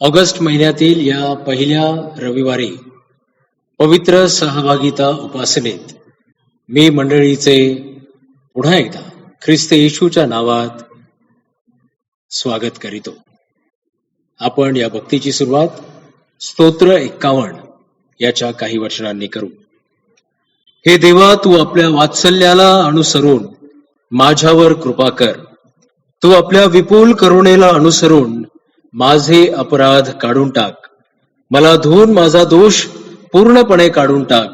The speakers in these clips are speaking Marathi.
ऑगस्ट महिन्यातील या पहिल्या रविवारी पवित्र सहभागिता उपासनेत मी मंडळीचे पुन्हा एकदा ख्रिस्त येशूच्या नावात स्वागत करीतो. आपण या भक्तीची सुरुवात स्तोत्र 51 याच्या काही वचनांनी करू. हे देवा, तू आपल्या वात्सल्याला अनुसरून माझ्यावर कृपा कर. तू आपल्या विपुल करुणेला अनुसरून माझे अपराध काढून टाक. मला धुवून माझा दोष पूर्णपणे काढून टाक.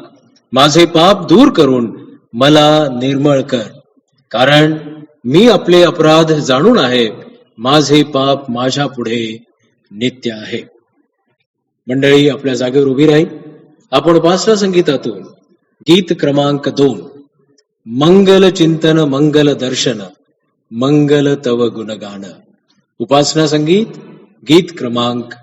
माझे पाप दूर करून मला निर्मळ कर. कारण मी आपले अपराध जाणून आहे, माझे पाप माझ्या पुढे नित्य आहे. मंडळी आपल्या जागेवर उभी राहील. आपण 5व्या संगीतातून गीत क्रमांक 2 मंगल चिंतन मंगल दर्शन मंगल तव गुणगान, उपासना संगीत गीत क्रमांक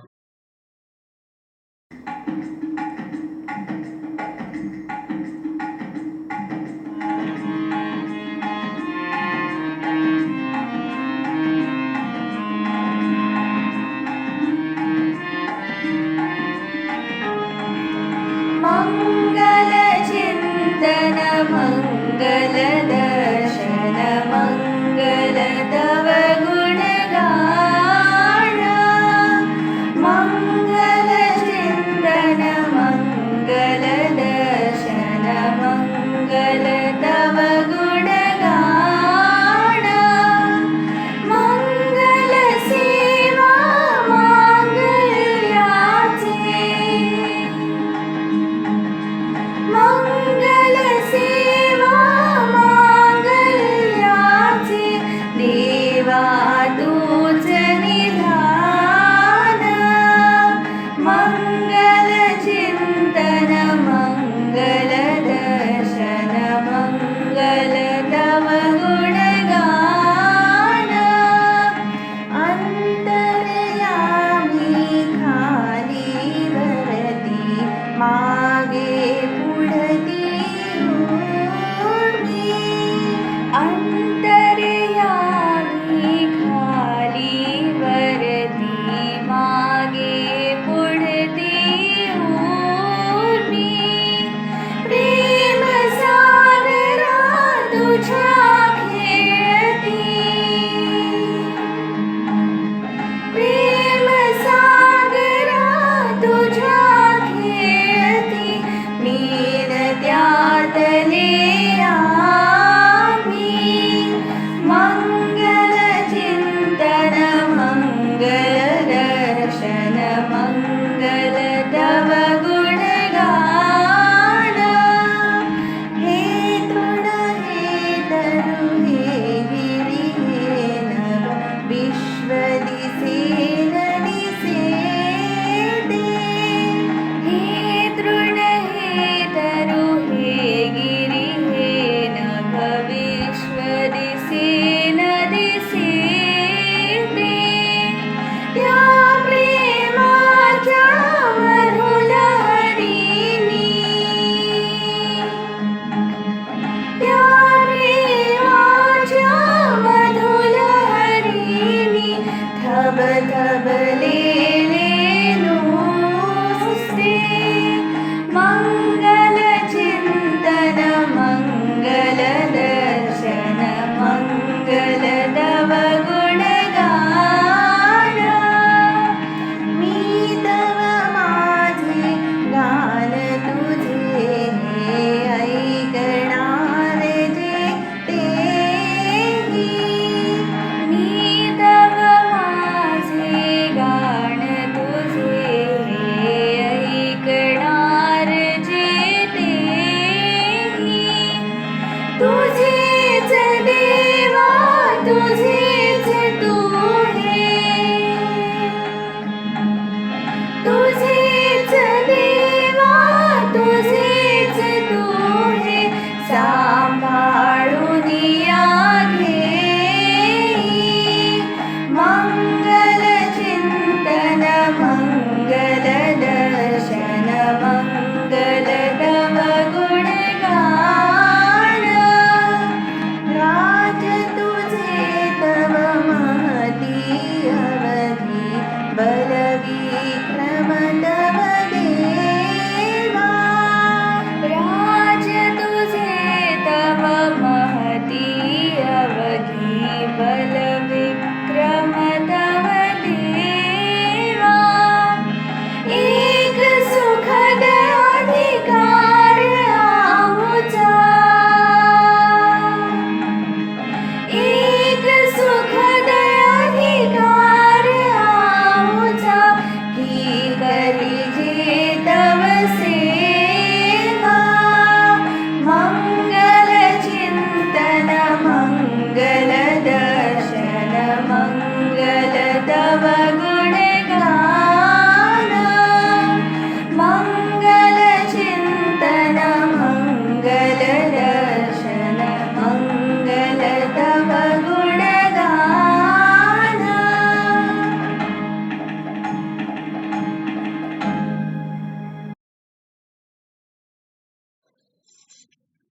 मंगल चिंतन मंगल दर्शन मंगल तव गुणगान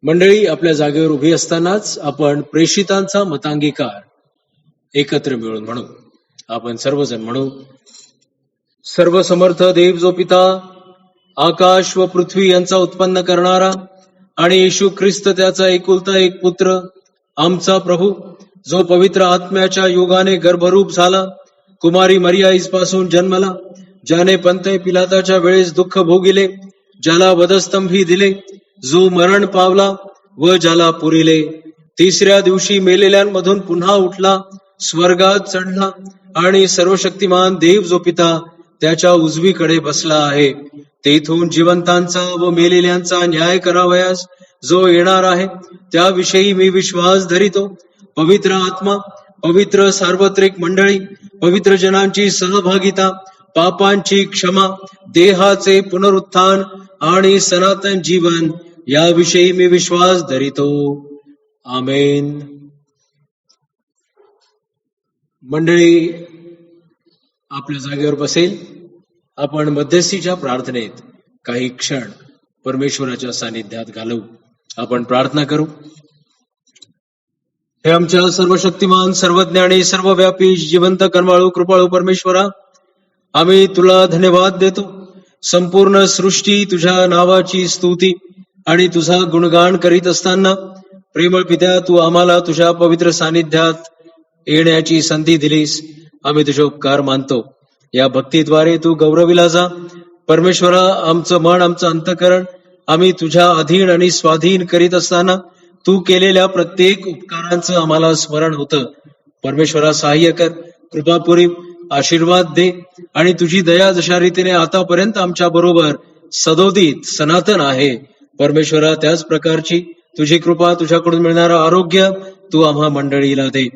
मंडळी, आपल्या जागेवर उभी असतानाच आपण प्रेषितांचा मतांगीकार एकत्र मिळून म्हणू. आपण सर्वजण म्हणू. सर्व समर्थ देव जो पिता, आकाश व पृथ्वी यांचा उत्पन्न करणारा आणि येशू ख्रिस्त त्याचा एकुलता एक पुत्र, आमचा प्रभू, जो पवित्र आत्म्याच्या योगाने गर्भरूप झाला, कुमारी मरिया पासून जन्मला, ज्याने पंतय पिलाताच्या वेळेस दुःख भोगिले, ज्याला वधस्तंभी दिले, जो मरण पावला व ज्याला पुरिले, तिसऱ्या दिवशी मेलेल्यांमधून पुन्हा उठला, स्वर्गात चढला आणि सर्वशक्तिमान देव जो पिता त्याच्या उजवीकडे बसला आहे, तेथून जिवंतांचा व मेलेल्यांचा न्याय करावयास जो येणार आहे, त्याविषयी मी विश्वास धरितो. पवित्र आत्मा, पवित्र सार्वत्रिक मंडळी, पवित्र जनांची सहभागिता, पापांची क्षमा, देहाचे पुनरुत्थान आणि सनातन जीवन, याविषयी मी विश्वास धरितो. आमेन. मंडळी आपल्या जागेवर बसेल. आपण मध्यस्थीच्या प्रार्थनेत काही क्षण परमेश्वराच्या सानिध्यात घालवू. आपण प्रार्थना करू. हे आमच्या सर्वशक्तिमान, सर्वज्ञानी, सर्वव्यापी, जिवंत, कर्माळू, कृपाळू परमेश्वरा, आम्ही तुला धन्यवाद देतो. संपूर्ण सृष्टी तुझ्या नावाची स्तुती आणि तुझा गुणगान करीत असताना प्रेमळ पित्या, तू आम्हाला तुझ्या पवित्र सानिध्यात येण्याची संधी दिलीस. आम्ही तुझे उपकार मानतो. या भक्तीद्वारे तू गौरविला जा परमेश्वरा. आमचं मन, आमचं अंतःकरण आम्ही तुझ्या अधीन आणि स्वाधीन करीत असताना तू केलेल्या प्रत्येक उपकारांचं आम्हाला स्मरण होतं. परमेश्वरा, सहाय्य कर, कृपापुरी आशीर्वाद दे आणि तुझी दया जशा रीतीने आतापर्यंत आमच्या बरोबर सदोदित सनातन आहे परमेश्वरा, त्याच प्रकारची तुझी कृपा, तुझ्याकडून मिळणारं आरोग्य तू आम्हा मंडळीला दे.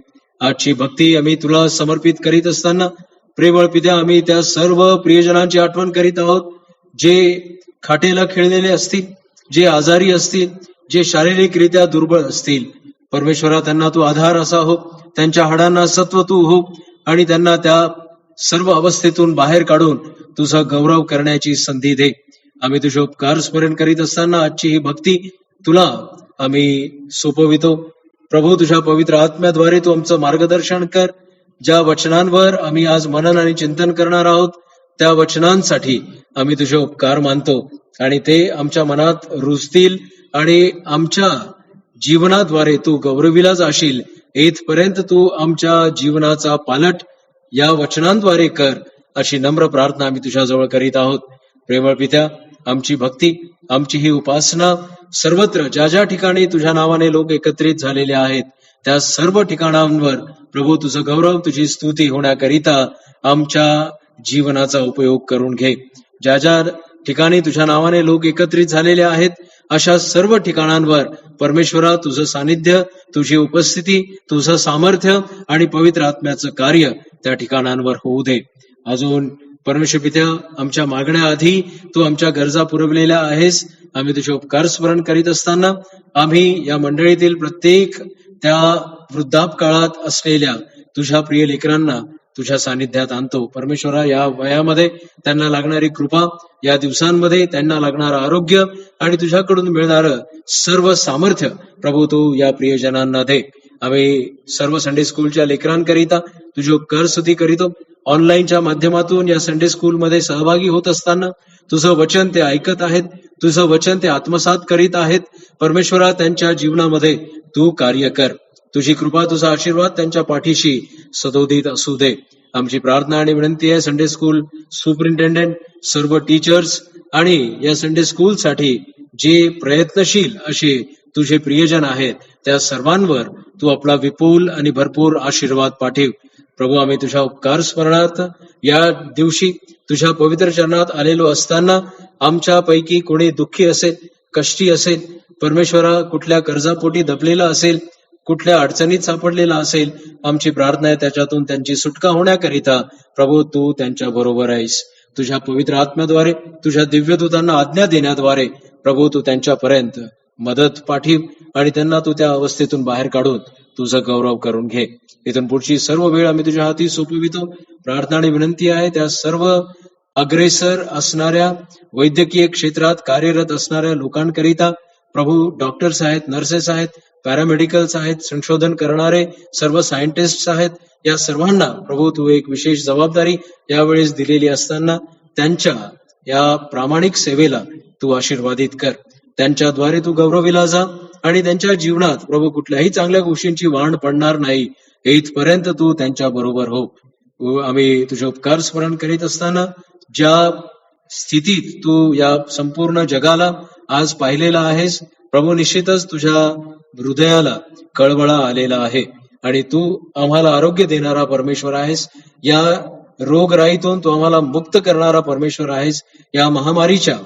आजची भक्ती आम्ही तुला समर्पित करीत असताना प्रेमळ पित्या, आम्ही त्या सर्व प्रियजनांची आठवण करीत आहोत जे खाटेला खेळलेले असतील, जे आजारी असतील, जे शारीरिकरित्या दुर्बळ असतील. परमेश्वरा, त्यांना तू आधार असा हो, त्यांच्या हाडांना सत्व तू हो आणि त्यांना त्या सर्व अवस्थेतून बाहेर काढून तुझा गौरव करण्याची संधी दे. आम्ही तुझे उपकार स्मरण करीत असताना आजची ही भक्ती तुला आम्ही सोपवितो. प्रभू, तुझ्या पवित्र आत्म्याद्वारे तू आमचं मार्गदर्शन कर. ज्या वचनांवर आम्ही आज मनन आणि चिंतन करणार आहोत त्या वचनांसाठी आम्ही तुझे उपकार मानतो आणि ते आमच्या मनात रुजतील आणि आमच्या जीवनाद्वारे तू गौरविला जाशील. येथपर्यंत तू आमच्या जीवनाचा पालट या वचनांद्वारे कर, अशी नम्र प्रार्थना आम्ही तुझ्याजवळ करीत आहोत. प्रेमळ पित्या, आमची भक्ती, आमची ही उपासना सर्वत्र ज्या ज्या ठिकाणी तुझ्या नावाने लोक एकत्रित झालेले आहेत त्या सर्व ठिकाणांवर प्रभू तुझं गौरव, तुझी स्तुती होण्याकरिता आमच्या जीवनाचा उपयोग करून घे. ज्या ज्या ठिकाणी तुझ्या नावाने लोक एकत्रित झालेले आहेत अशा सर्व ठिकाणांवर परमेश्वरा तुझं सानिध्य, तुझी उपस्थिती, तुझं सामर्थ्य आणि पवित्र आत्म्याचं कार्य त्या ठिकाणांवर होऊ दे. अजून परमेश्वर पित्या, आमच्या मागण्याआधी तू आमच्या गरजा पुरवलेल्या आहेस. आम्ही तुझे उपकार स्मरण करीत असताना आम्ही या मंडळीतील प्रत्येक त्या वृद्धापकाळात असलेल्या तुझ्या प्रिय लेकरांना तुझ्या सानिध्यात आणतो. परमेश्वरा, या वयामध्ये त्यांना लागणारी कृपा, या दिवसांमध्ये त्यांना लागणारं आरोग्य आणि तुझ्याकडून मिळणारं सर्व सामर्थ्य प्रभू तू या प्रियजनांना दे. आम्ही सर्व संडे स्कूलच्या लेकरांकरिता तुझी उपकार स्तुती करीतो. ऑनलाईनच्या माध्यमातून या संडे स्कूलमध्ये सहभागी होत असताना तुझं वचन ते ऐकत आहेत, तुझं वचन ते आत्मसात करीत आहेत. परमेश्वरा, त्यांच्या जीवनामध्ये तू कार्य कर. तुझी कृपा, तुझा आशीर्वाद त्यांच्या पाठीशी सदोदित असू दे. आमची प्रार्थना आणि विनंती आहे संडे स्कूल सुपरिंटेंडेंट, सर्व टीचर्स आणि या संडे स्कूलसाठी जे प्रयत्नशील असे तुझे प्रियजन आहेत त्या सर्वांवर तू आपला विपुल आणि भरपूर आशीर्वाद पाठव. प्रभू, आम्ही तुझ्या उपकार स्मरणार्थ या दिवशी तुझ्या पवित्र चरणात आलेलो असताना आमच्यापैकी कोणी दुःखी असेल, कष्टी असेल, परमेश्वरा कुठल्या कर्जापोटी दबलेला असेल, कुठल्या अडचणीत सापडलेला असेल, आमची प्रार्थना आहे त्याच्यातून त्यांची सुटका होण्याकरिता प्रभू तू त्यांच्या बरोबर आहेस. तुझ्या पवित्र आत्म्याद्वारे, तुझ्या दिव्यदूतांना आज्ञा देण्याद्वारे प्रभू तू त्यांच्यापर्यंत मदत पाठव आणि त्यांना तू त्या अवस्थेतून बाहेर काढून तुझा गौरव करून घे. इथून पुढची सर्व वेळ आम्ही तुझ्या हाती सोपवितो. प्रार्थना आणि विनंती आहे त्या सर्व अग्रेसर असणाऱ्या, वैद्यकीय क्षेत्रात कार्यरत असणाऱ्या लोकांकरिता प्रभू डॉक्टर्स आहेत, नर्सेस आहेत, पॅरामेडिकल्स आहेत, संशोधन करणारे सर्व सायंटिस्ट आहेत, या सर्वांना प्रभू तू एक विशेष जबाबदारी यावेळेस दिलेली असताना त्यांच्या या प्रामाणिक सेवेला तू आशीर्वादित कर. त्यांच्याद्वारे तू गौरविला जा आणि त्यांच्या जीवनात प्रभू कुठल्याही चांगल्या गोष्टींची वाण पडणार नाही इथपर्यंत तू त्यांच्या बरोबर हो. आम्ही तुझे उपकार स्मरण करीत असताना ज्या स्थितीत तू या संपूर्ण जगाला आज पाहिलेला आहेस प्रभू, निश्चितच तुझ्या हृदयाला कळवळा आलेला आहे आणि तू आम्हाला आरोग्य देणारा परमेश्वर आहेस. या रोगराईतून तू आम्हाला मुक्त करणारा परमेश्वर आहेस. या महामारीच्या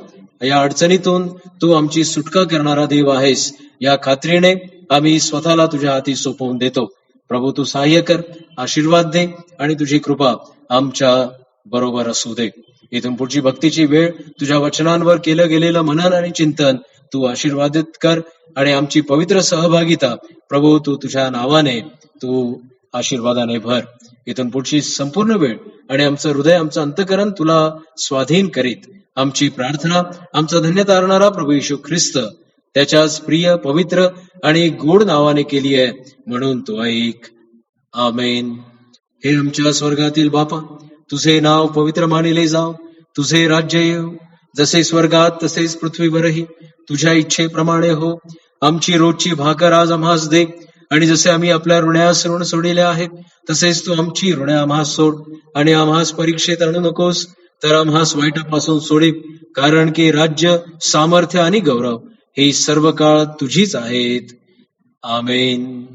या अडचणीतून तू आमची सुटका करणारा देव आहेस. या खात्रीने आम्ही स्वतःला तुझ्या हाती सोपवून देतो. प्रभू तू सहाय्य कर, आशीर्वाद दे आणि तुझी कृपा आमच्या बरोबर असू दे. इथून पुढची भक्तीची वेळ तुझ्या वचनांवर केलं गेलेलं मनन आणि चिंतन तू आशीर्वादित कर आणि आमची पवित्र सहभागिता प्रभू तू तुझ्या नावाने तू आशीर्वादाने भर. इथून पुढची संपूर्ण वेळ आणि आमचं हृदय, आमचं अंतःकरण तुला स्वाधीन करीत आमची प्रार्थना आमचा धन्य तारणारा प्रभू येशू ख्रिस्त त्याच्याच प्रिय, पवित्र आणि गोड नावाने केली आहे म्हणून तो ऐक. आमेन. हे आमच्या स्वर्गातील बापा, तुझे नाव पवित्र मानिले जाव, तुझे राज्य येऊ, जसे स्वर्गात तसेच पृथ्वीवरही तुझ्या इच्छेप्रमाणे हो. आमची रोजची भाकर आज आम्हास दे आणि जसे आम्ही आपल्या ऋण्यास ऋण सोडिले आहेत तसेच तू आमची ऋणे आम्हास सोड आणि आम्हास परीक्षेत आणू नकोस तर आम्हास वाईटापासून सोडीप, कारण की राज्य, सामर्थ्य आणि गौरव ही सर्व काळ तुझीच आहेत. आमेन.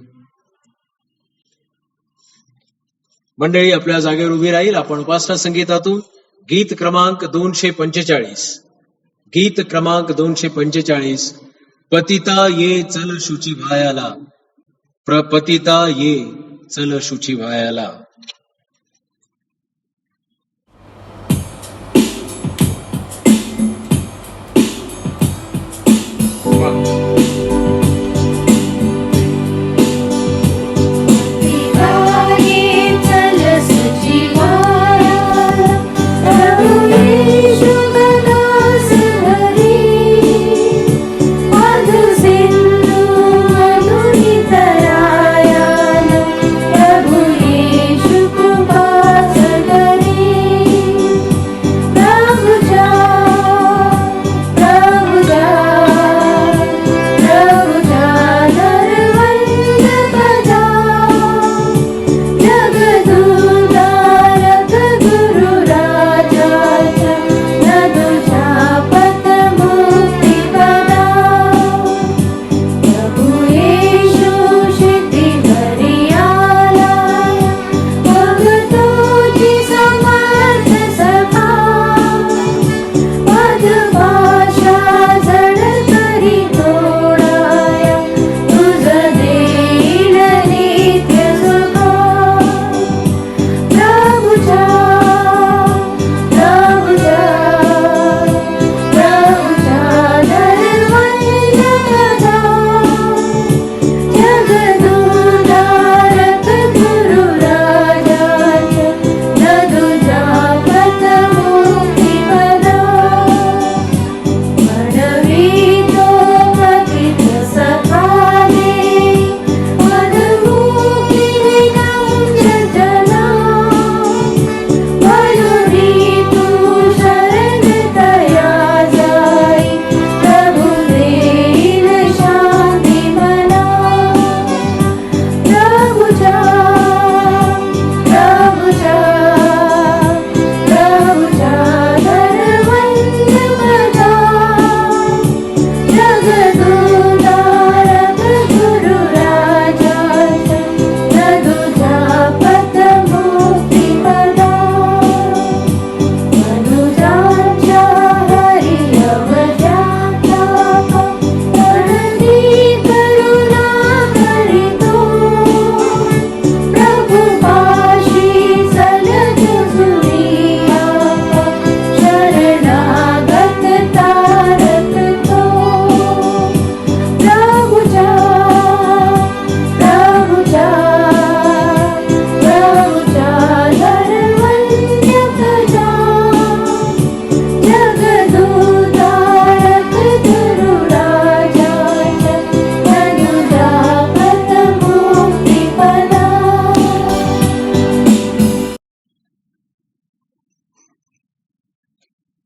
मंडळी आपल्या जागेवर उभी राहील. आपण उपासना संगीतातून गीत क्रमांक 245 गीत क्रमांक 245 पतिता ये चल शुची भायाला, प्रपतिता ये चल शुची भायाला.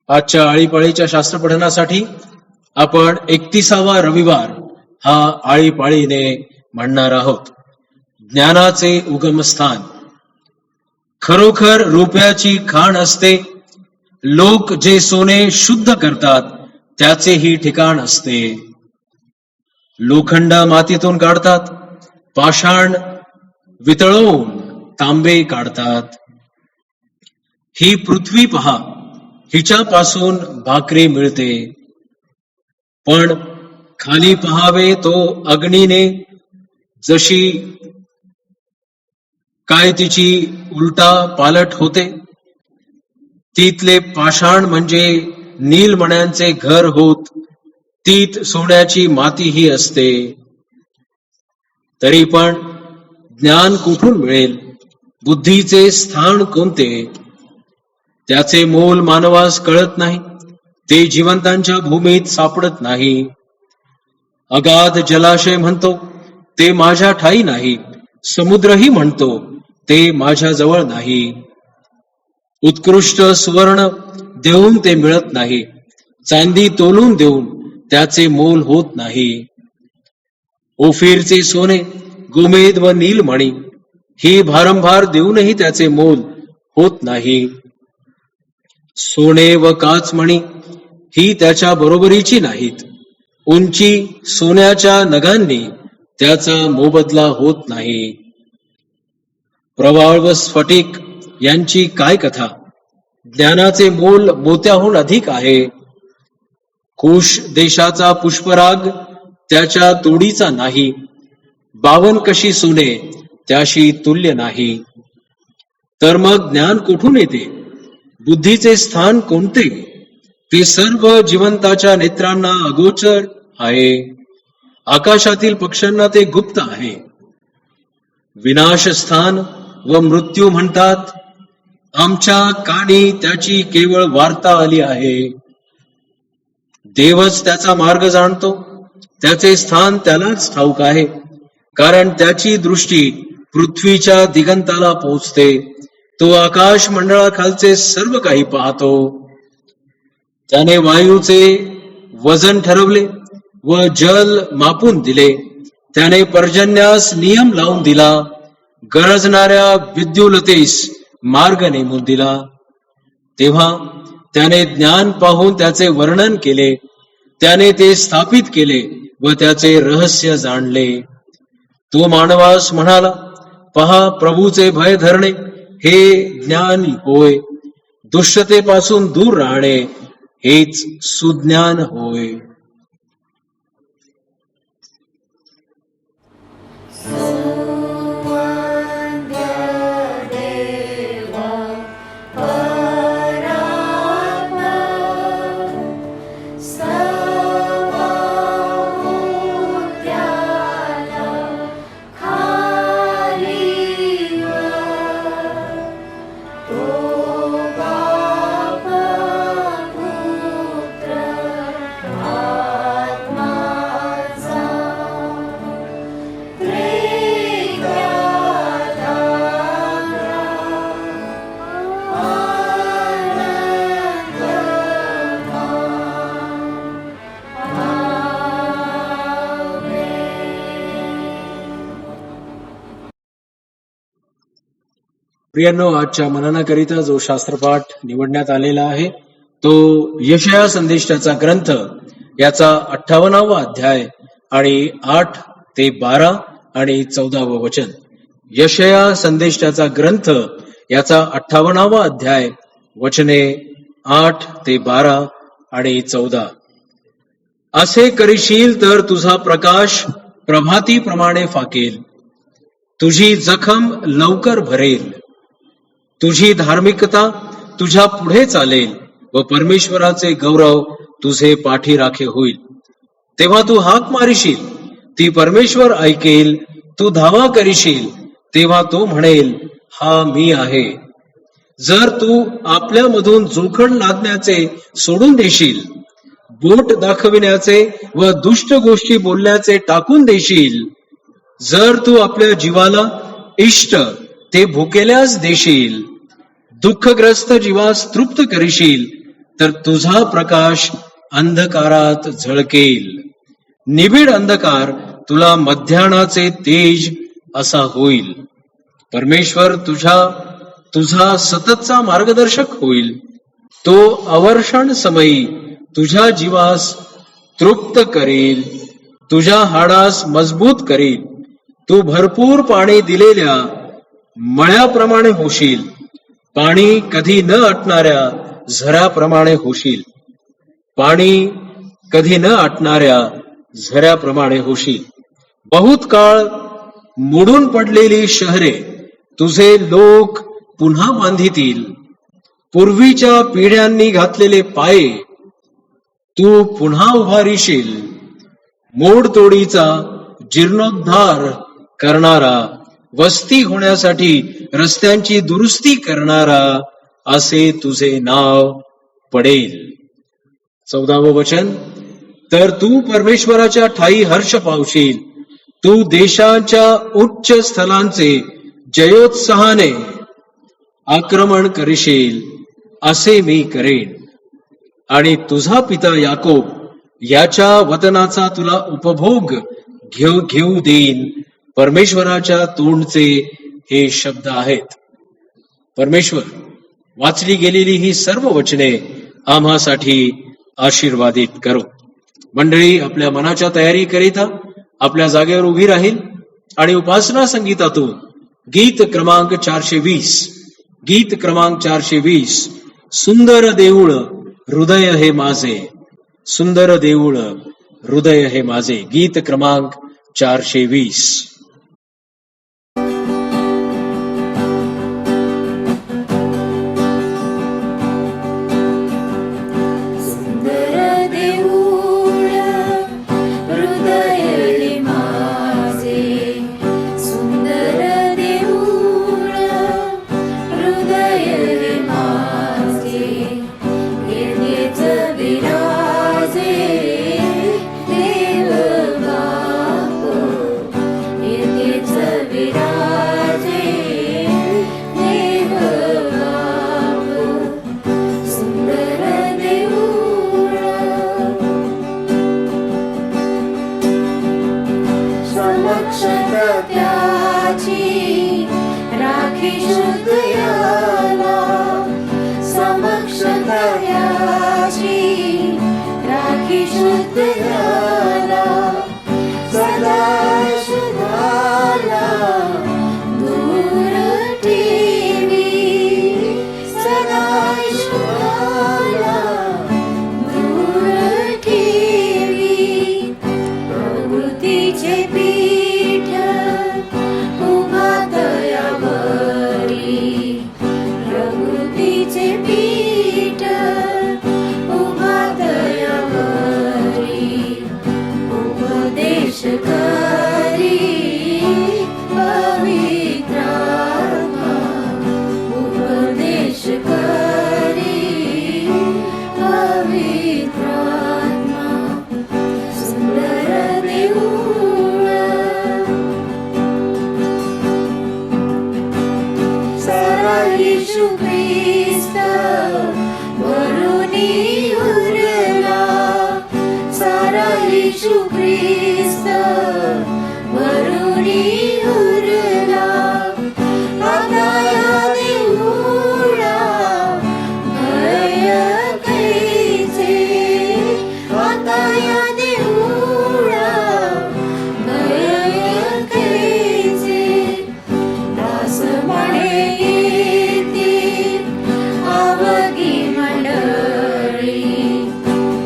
आजच्या आळीपाळीच्या शास्त्र पठणासाठी आपण 31वा रविवार हा आळीपाळीने म्हणणार आहोत. ज्ञानाचे उगमस्थान. खरोखर रुपयाची खाण असते. लोक जे सोने शुद्ध करतात त्याचेही ठिकाण असते. लोखंड मातीतून काढतात, पाषाण वितळवून तांबे काढतात. ही पृथ्वी पहा, हिच्यापासून भाकरी मिळते, पण खाली पहावे तो अग्नीने जशी काय तिची उलटा पालट होते. तिथले पाषाण म्हणजे नीलमण्यांचे घर होत, तीत सोन्याची मातीही असते. तरी पण ज्ञान कुठून मिळेल? बुद्धीचे स्थान कोणते? त्याचे मोल मानवास कळत नाही. ते जिवंतांच्या भूमीत सापडत नाही. अगाध जलाशय म्हणतो ते माझ्या ठाई नाही. समुद्रही म्हणतो ते माझ्या जवळ नाही. उत्कृष्ट सुवर्ण देऊन ते मिळत नाही. चांदी तोलून देऊन त्याचे मोल होत नाही. ओफीरचे सोने, गोमेद व नीलमणी ही भारंभार देऊनही त्याचे मोल होत नाही. सोने व काचमणी ही त्याच्या बरोबरीची नाहीत. उंची सोन्याच्या नगांनी त्याचा मोबदला होत नाही. प्रवाळ व स्फटिक यांची काय कथा? ज्ञानाचे मोल मोत्याहून अधिक आहे. कुश देशाचा पुष्पराग त्याच्या तोडीचा नाही. 52 कशी सोने त्याशी तुल्य नाही. तर मग ज्ञान कुठून येते? बुद्धीचे स्थान कोणते? ते सर्व जिवंताच्या नेत्रांना अगोचर आहे. आकाशातील पक्ष्यांना ते गुप्त आहे. विनाशस्थान व मृत्यू म्हणतात, आमच्या कानी त्याची केवळ वार्ता आली आहे. देवच त्याचा मार्ग जाणतो. त्याचे स्थान त्यालाच ठाऊक आहे, कारण त्याची दृष्टी पृथ्वीच्या दिगंताला पोहोचते. तो आकाश मंडळाखालचे सर्व काही पाहतो. त्याने वायूचे वजन ठरवले व जल मापून दिले. त्याने पर्जन्यास नियम लावून दिला. गरजणाऱ्या विद्युलतेस मार्ग नेमून दिला. तेव्हा त्याने ज्ञान पाहून त्याचे वर्णन केले. त्याने ते स्थापित केले व त्याचे रहस्य जाणले. तो मानवास म्हणाला, पहा, प्रभूचे भय धरणे हे ज्ञान होय. दुष्टतेपासून दूर राहणे हेच सुज्ञान होय. प्रियांनो, आजच्या मननाकरिता जो शास्त्रपाठ निवडण्यात आलेला आहे तो यशया संदेशाचा ग्रंथ याचा 58वा अध्याय आणि 8 ते 12 आणि 14व वचन. यशया संदेशाचा ग्रंथ याचा 58वा अध्याय वचने 8 ते 12 आणि 14. असे करशील तर तुझा प्रकाश प्रभातीप्रमाणे फाकेल. तुझी जखम लवकर भरेल. तुझी धार्मिकता तुझ्या पुढे चालेल व परमेश्वराचे गौरव तुझे पाठीराखे होईल. तेव्हा तू हाक मारशील, ती परमेश्वर ऐकेल. तू धावा करशील, तेव्हा तो म्हणेल, हा मी आहे. जर तू आपल्यामधून जोखड लादण्याचे सोडून देशील, बोट दाखविण्याचे व दुष्ट गोष्टी बोलण्याचे टाकून देशील, जर तू आपल्या जीवाला इष्ट ते भुकेल्यास देशील, दुःखग्रस्त जीवास तृप्त करशील, तर तुझा प्रकाश अंधकारात झळकेल. निबिड अंधकार तुला मध्यानाचे तेज असा होईल. परमेश्वर तुझा सततचा मार्गदर्शक होईल. तो अवर्षण समयी तुझ्या जीवास तृप्त करेल, तुझ्या हाडास मजबूत करेल. तू भरपूर पाणी दिलेल्या मळ्याप्रमाणे होशील, पाणी कधी न आटणाऱ्या झऱ्याप्रमाणे होशील. पाणी कधी न आटणाऱ्या झऱ्याप्रमाणे होशील. बहुत काळ मोडून पडलेली शहरे तुझे लोक पुन्हा बांधितील. पूर्वीच्या पिढ्यांनी घातलेले पाये तू पुन्हा उभारीशील. मोडतोडीचा जीर्णोद्धार करणारा, वस्ती होण्यासाठी रस्त्यांची दुरुस्ती करणारा असे तुझे नाव पडेल. 14वे वचन. तर तू परमेश्वराच्या ठायी हर्ष पावशील. तू देशांच्या उच्च स्थलांचे जयोत्साहाने आक्रमण करशील, असे मी करेन. आणि तुझा पिता याकोब याच्या वतनाचा तुला उपभोग घेऊ देईन. परमेश्वराच्या तोंडचे हे शब्द आहेत. परमेश्वर वाचली गेलेली ही सर्व वचने आम्हासाठी आशीर्वादित करो. मंडळी आपल्या मनाच्या तयारी करिता आपल्या जागेवर उभी राहील आणि उपासना संगीतातून गीत क्रमांक 420, गीत क्रमांक 420, सुंदर देऊळ हृदय हे माझे, सुंदर देऊळ हृदय हे माझे, गीत क्रमांक 420.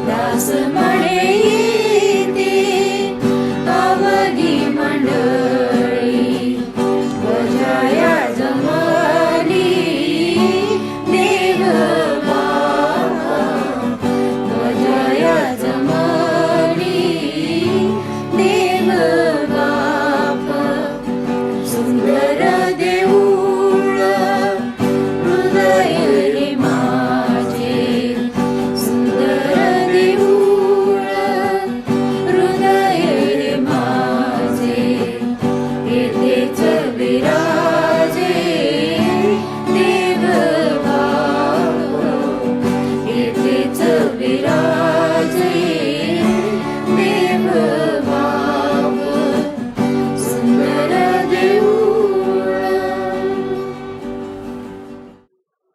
दास म्हणे ते अवघी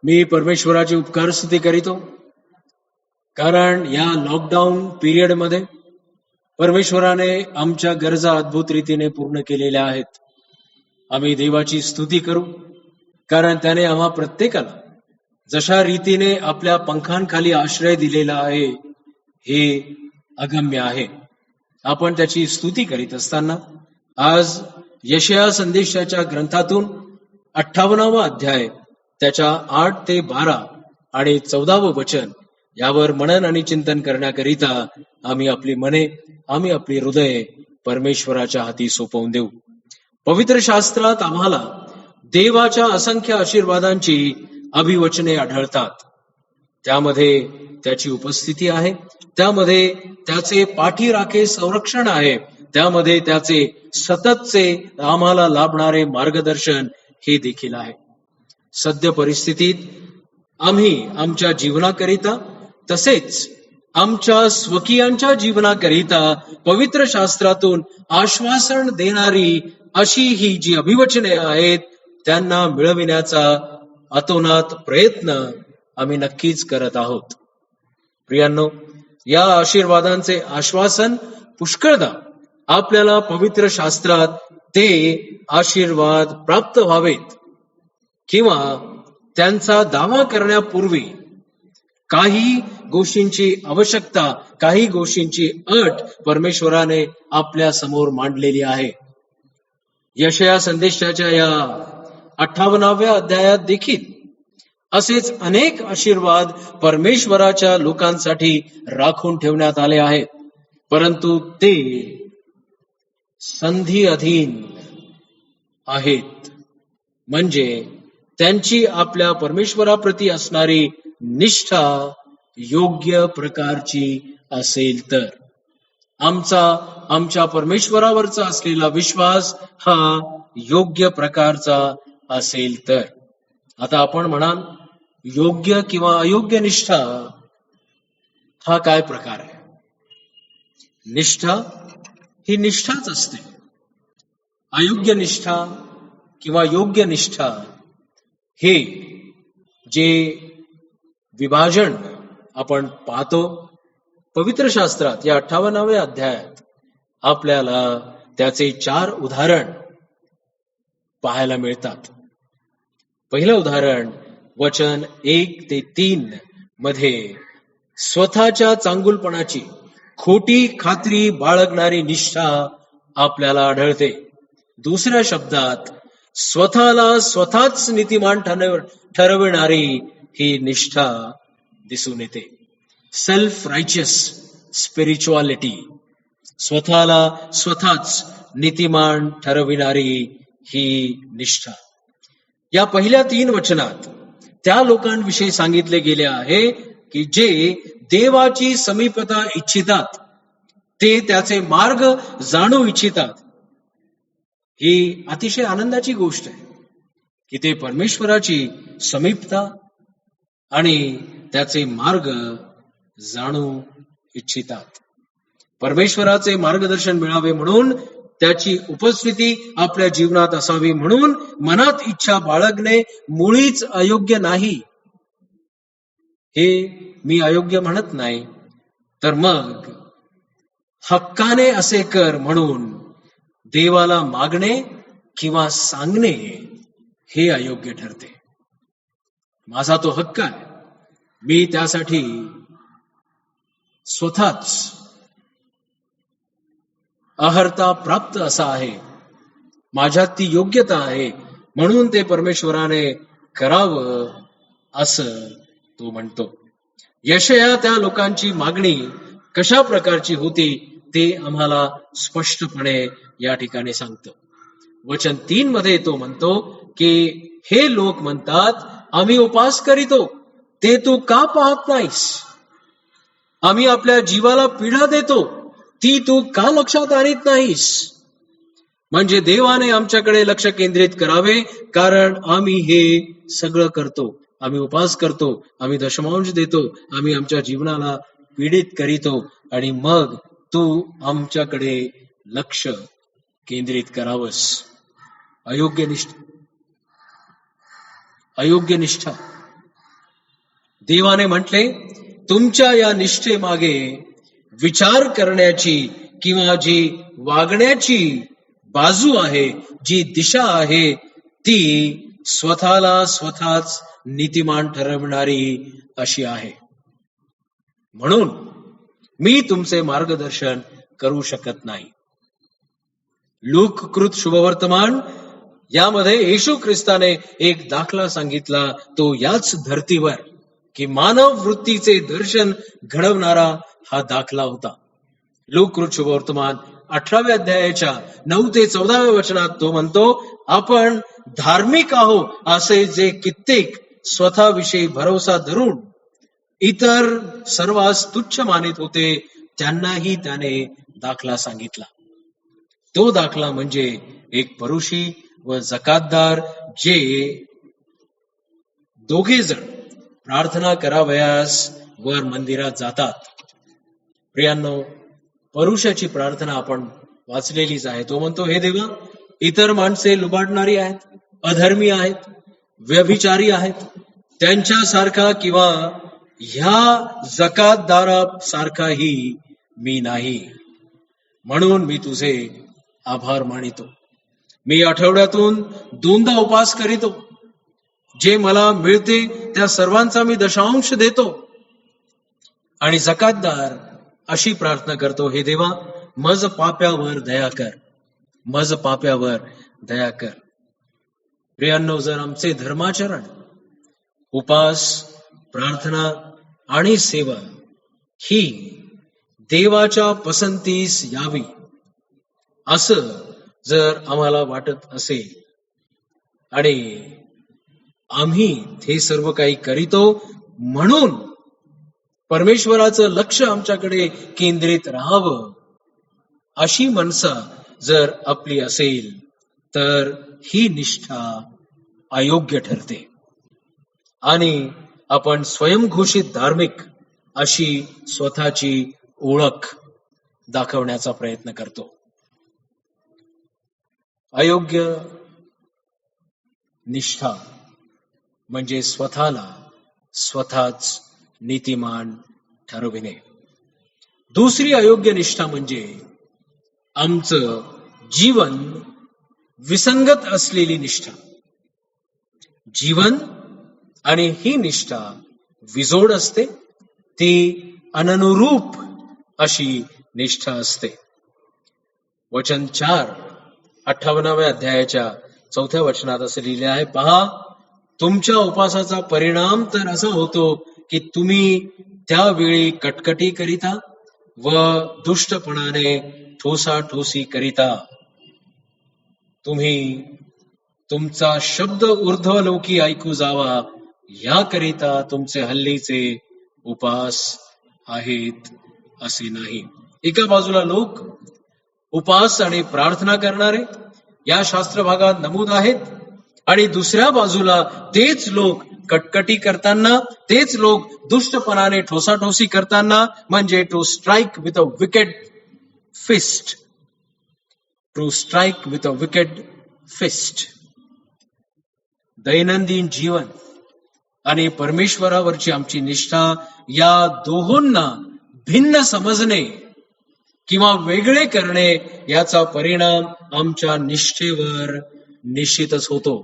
मी परमेश्वराची उपकार स्तुती करीतो, कारण या लॉकडाऊन पिरियड मध्ये परमेश्वराने आमच्या गरजा अद्भुत रीतीने पूर्ण केलेल्या आहेत. आम्ही देवाची स्तुती करू, कारण त्याने आम्हा प्रत्येकाला जशा रीतीने आपल्या पंखांखाली आश्रय दिलेला आहे हे अगम्य आहे. आपण त्याची स्तुती करीत असताना आज यशया संदेशाच्या ग्रंथातून 58वा अध्याय त्याच्या 8 ते 12 आणि 14वं वचन यावर मनन आणि चिंतन करण्याकरिता आम्ही आपली मने, आम्ही आपली हृदय परमेश्वराच्या हाती सोपवून देऊ. पवित्र शास्त्रात आम्हाला देवाच्या असंख्य आशीर्वादांची अभिवचने आढळतात. त्यामध्ये त्याची उपस्थिती आहे, त्यामध्ये त्याचे पाठीराखे संरक्षण आहे, त्यामध्ये त्याचे सततचे आम्हाला लाभणारे मार्गदर्शन हे देखील आहे. सद्य परिस्थितीत आम्ही आमच्या जीवनाकरिता तसेच आमच्या स्वकीयांच्या जीवनाकरिता पवित्र शास्त्रातून आश्वासन देणारी अशी ही जी अभिवचने आहेत त्यांना मिळविण्याचा अतोनात प्रयत्न आम्ही नक्कीच करत आहोत. प्रियांनो, या आशीर्वादांचे आश्वासन पुष्कळदा आपल्याला पवित्र शास्त्रात ते आशीर्वाद प्राप्त व्हावेत किंवा त्यांचा दावा करण्यापूर्वी काही गोष्टींची आवश्यकता, काही गोष्टींची अट परमेश्वराने आपल्या समोर मांडलेली आहे. यशया संदेशाच्या या 58व्या अध्यायात देखील असेच अनेक आशीर्वाद परमेश्वराच्या लोकांसाठी राखून ठेवण्यात आले आहेत, परंतु ते संधी अधीन आहेत. म्हणजे त्यांची आपल्या परमेश्वराप्रती असणारी निष्ठा योग्य प्रकारची असेल तर, आमच्या परमेश्वरावरचा असलेला विश्वास हा योग्य प्रकारचा असेल तर. आता आपण म्हणाल, योग्य किंवा अयोग्य निष्ठा हा काय प्रकार आहे? निष्ठा ही निष्ठाच असते. अयोग्य निष्ठा किंवा योग्य निष्ठा हे जे विभाजन आपण पाहतो पवित्र शास्त्रात या 58व्या अध्यायात आपल्याला त्याचे 4 उदाहरण पाहायला मिळतात. पहिलं उदाहरण वचन 1 ते 3 मध्ये स्वतःच्या चांगुलपणाची खोटी खात्री बाळगणारी निष्ठा आपल्याला आढळते. दुसऱ्या शब्दात स्वतःला स्वतःच नीतिमान ठरविणारी ही निष्ठा दिसून येते. सेल्फ रायचियस स्पिरिच्युअलिटी, स्वतःला स्वतःच नीतिमान ठरविणारी ही निष्ठा. या पहिल्या 3 वचनात त्या लोकांविषयी सांगितले गेले आहे की जे देवाची समीपता इच्छितात, ते त्याचे मार्ग जाणू इच्छितात. ही अतिशय आनंदाची गोष्ट आहे की ते परमेश्वराची समीपता आणि त्याचे मार्ग जाणू इच्छितात. परमेश्वराचे मार्गदर्शन मिळावे म्हणून, त्याची उपस्थिती आपल्या जीवनात असावी म्हणून मनात इच्छा बाळगणे मुळीच अयोग्य नाही. हे मी अयोग्य म्हणत नाही, तर मग हक्काने असे कर म्हणून देवाला मागणे किंवा सांगणे हे अयोग्य ठरते. माझा तो हक्क आहे, मी त्यासाठी स्वतःच अहर्ता प्राप्त असा आहे, माझ्यात ती योग्यता आहे म्हणून ते परमेश्वराने करावं असं तो म्हणतो. यशया त्या लोकांची मागणी कशा प्रकारची होती ते आम्हाला स्पष्टपणे या ठिकाणी सांगतो. वचन 3 मध्ये तो म्हणतो की हे लोक म्हणतात, आम्ही उपास करीतो, ते तू का पाहत नाहीस? आम्ही आपल्या जीवाला पीडा देतो, ती तू का लक्षात आणत नाहीस? म्हणजे देवाने आमच्याकडे लक्ष केंद्रित करावे, कारण आम्ही हे सगळं करतो. आम्ही उपास करतो, आम्ही दशमांश देतो, आम्ही आमच्या जीवनाला पीडित करीतो, आणि मग तू आमच्याकडे लक्ष केंद्रित करावंस. अयोग्य निष्ठा देवाने म्हटले, तुमच्या या निष्ठेमागे विचार करण्याची किंवा जी वागण्याची बाजू आहे, जी दिशा आहे, ती स्वतःला स्वतःच नीतिमान ठरवणारी अशी आहे. म्हणून मी तुमचे मार्गदर्शन करू शकत नाही. लूककृत शुभवर्तमान यामध्ये येशू ख्रिस्ताने एक दाखला सांगितला, तो याच धर्तीवर की मानव वृत्तीचे दर्शन घडवणारा हा दाखला होता. लूककृत शुभवर्तमान 18व्या अध्यायाच्या 9 ते 14व्या वचनात तो म्हणतो, आपण धार्मिक आहो असे जे कित्येक स्वतःविषयी भरोसा धरून इतर सर्वांस तुच्छ मानित होते, त्यांनाही त्याने दाखला सांगितला. तो दाखला म्हणजे एक परुषी व जकातदार, जे दोघे जण प्रार्थना करावयास वर मंदिरात जातात. प्रियांनो, परुषाची प्रार्थना आपण वाचलेलीच आहे. तो म्हणतो, हे देवा, इतर माणसे लुबाडणारी आहेत, अधर्मी आहेत, व्यभिचारी आहेत, त्यांच्यासारखा किंवा ह्या जकातदारासारखाही मी नाही. म्हणून मी तुझे आभार मानितो. मी आठवड्यातून 2दा उपवास करीतो. जे मला मिळते त्या सर्वांचा मी दशांश देतो. आणि जकातदार अशी प्रार्थना करतो, हे देवा, मज पाप्यावर दया कर, मज पाप्यावर दया कर. प्रियांनो, जर आमचे धर्माचरण, उपास, प्रार्थना आणि सेवा ही देवाच्या पसंतीस यावी असं जर आम्हाला वाटत असेल आणि आम्ही हे सर्व काही करीतो म्हणून परमेश्वराचं लक्ष आमच्याकडे केंद्रित राहावं, अशी मनसा जर आपली असेल तर ही निष्ठा अयोग्य ठरते आणि आपण स्वयंघोषित धार्मिक अशी स्वतःची ओळख दाखवण्याचा प्रयत्न करतो. अयोग्य निष्ठा म्हणजे स्वतःला स्वतःच नीतिमान ठरविणे. दुसरी अयोग्य निष्ठा म्हणजे आमचं जीवन विसंगत असलेली निष्ठा. जीवन आणि ही निष्ठा विजोड असते, ती अननुरूप अशी निष्ठा असते. वचन 4 58व्या अध्यायाच्या 4थ्या वचनात असे लिहिले आहे, पहा, तुमच्या उपासाचा परिणाम तर असा होतो की तुम्ही त्यावेळी कटकटी करिता व दुष्टपणाने ठोसाठोसी करिता. तुम्ही तुमचा शब्द ऊर्ध्वलोकी ऐकू जावा याकरिता तुमचे हल्लीचे उपास आहेत असे नाही. एका बाजूला लोक उपास आणि प्रार्थना करणारे या शास्त्र भागात नमूद आहेत आणि दुसऱ्या बाजूला तेच लोक कटकटी करताना, तेच लोक दुष्टपणाने ठोसाठोसी करताना, म्हणजे to strike with a wicked fist, to strike with a wicked fist. दैनंदिन जीवन आणि परमेश्वरावरची आमची निष्ठा या दोहोंना भिन्न समजणे किंवा वेगळे करणे याचा परिणाम आमच्या निष्ठेवर निश्चितच होतो.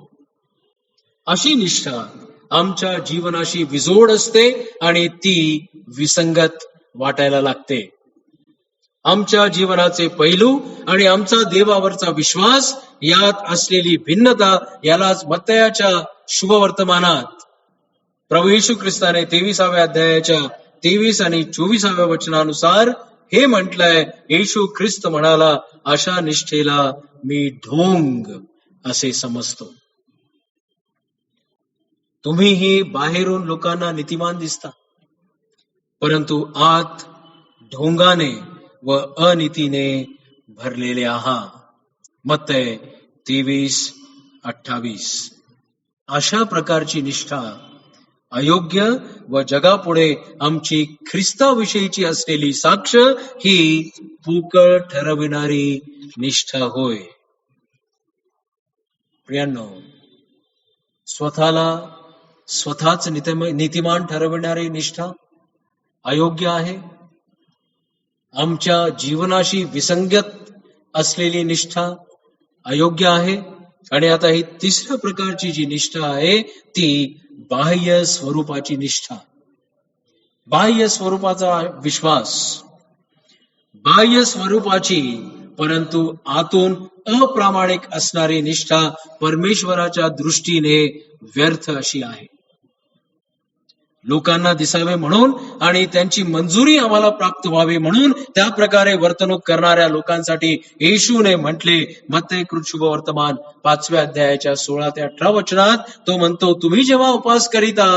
अशी निष्ठा आमच्या जीवनाशी विजोड असते आणि ती विसंगत वाटायला लागते. आमच्या जीवनाचे पैलू आणि आमचा देवावरचा विश्वास यात असलेली भिन्नता, यालाच मत्तयाच्या शुभवर्तमानात प्रभू येशू ख्रिस्ताने 23व्या अध्यायाच्या 23 आणि 24व्या वचनानुसार हे म्हटलंय, येशू ख्रिस्त म्हणाला, अशा निष्ठेला मी ढोंग असे समजतो. तुम्हीही बाहेरून लोकांना नीतिमान दिसता, परंतु आत ढोंगाने व अनीतीने भरलेले आहात. मत्तय 23:28. अशा प्रकारची निष्ठा अयोग्य व जगापुढे आमची ख्रिस्ताविषयीची असलेली साक्ष ही पोकळ ठरविणारी निष्ठा होय. प्रियांनो, स्वतःला स्वतःच नीतिमान ठरविणारी निष्ठा अयोग्य आहे. आमच्या जीवनाशी विसंगत असलेली निष्ठा अयोग्य आहे. आणि आता ही तिसऱ्या प्रकारची जी निष्ठा आहे ती बाह्य स्वरूपाची निष्ठा. बाह्य स्वरूपाचा विश्वास, बाह्य स्वरूपाची परंतु आतून अप्रामाणिक असणारी निष्ठा परमेश्वराच्या दृष्टीने व्यर्थ अशी आहे. लोकांना दिसावे म्हणून आणि त्यांची मंजुरी आम्हाला प्राप्त व्हावी म्हणून त्या प्रकारे वर्तणूक करणाऱ्या लोकांसाठी येशूने म्हटले, मत्ते शुभ वर्तमान 5व्या अध्यायाच्या 16 ते 18 वचनात तो म्हणतो, तुम्ही जेव्हा उपवास करीता